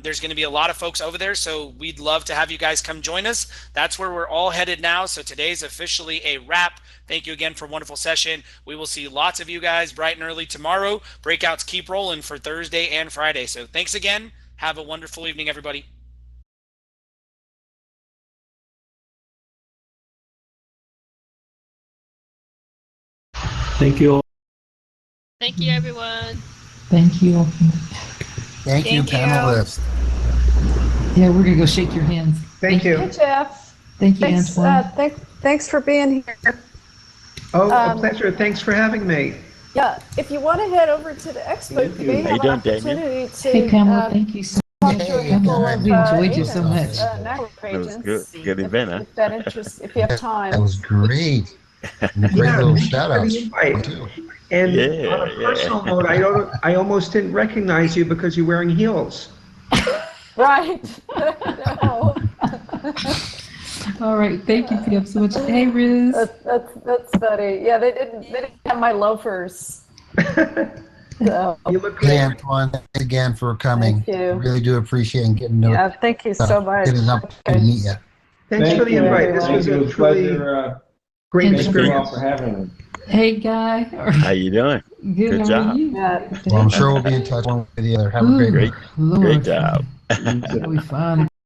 There's going to be a lot of folks over there, so we'd love to have you guys come join us. That's where we're all headed now. So today's officially a wrap. Thank you again for a wonderful session. We will see lots of you guys bright and early tomorrow. Breakouts keep rolling for Thursday and Friday. So thanks again. Have a wonderful evening, everybody. Thank you all. Thank you, everyone. Thank you. Thank you, panelists. Yeah, we're gonna go shake your hands. Thank you. Hey, Jeff. Thank you, Thanks, Antoine. thanks for being here. Oh, a pleasure. Thanks for having me. Yeah, if you want to head over to the expo, you may have an opportunity to. Hey, Pamela, thank you so talk much. to a couple of We enjoyed you so agents, much. network That was agents. good event, huh? If that interests, if you have time. That was great. And great Yeah, little thank you shout for the outs invite. too. And Yeah, on a yeah. personal note, I almost didn't recognize you because you're wearing heels. Right. No. All right, thank you, Pam, so much. Hey, Riz. That's funny. Yeah, they didn't have my loafers. So. You look Hey, great. Antoine, thanks again for coming. Thank you. Really do appreciate and getting to Yeah, thank you so much. getting up to meet you. Thanks for the invite. This was a truly great Thank you all experience. for having me. Hey, Guy. How you doing? Good, how job. are you? Yeah. Well, I'm sure we'll be in touch one way or the other. Have a great Great, Lord. great job. It'll be fun.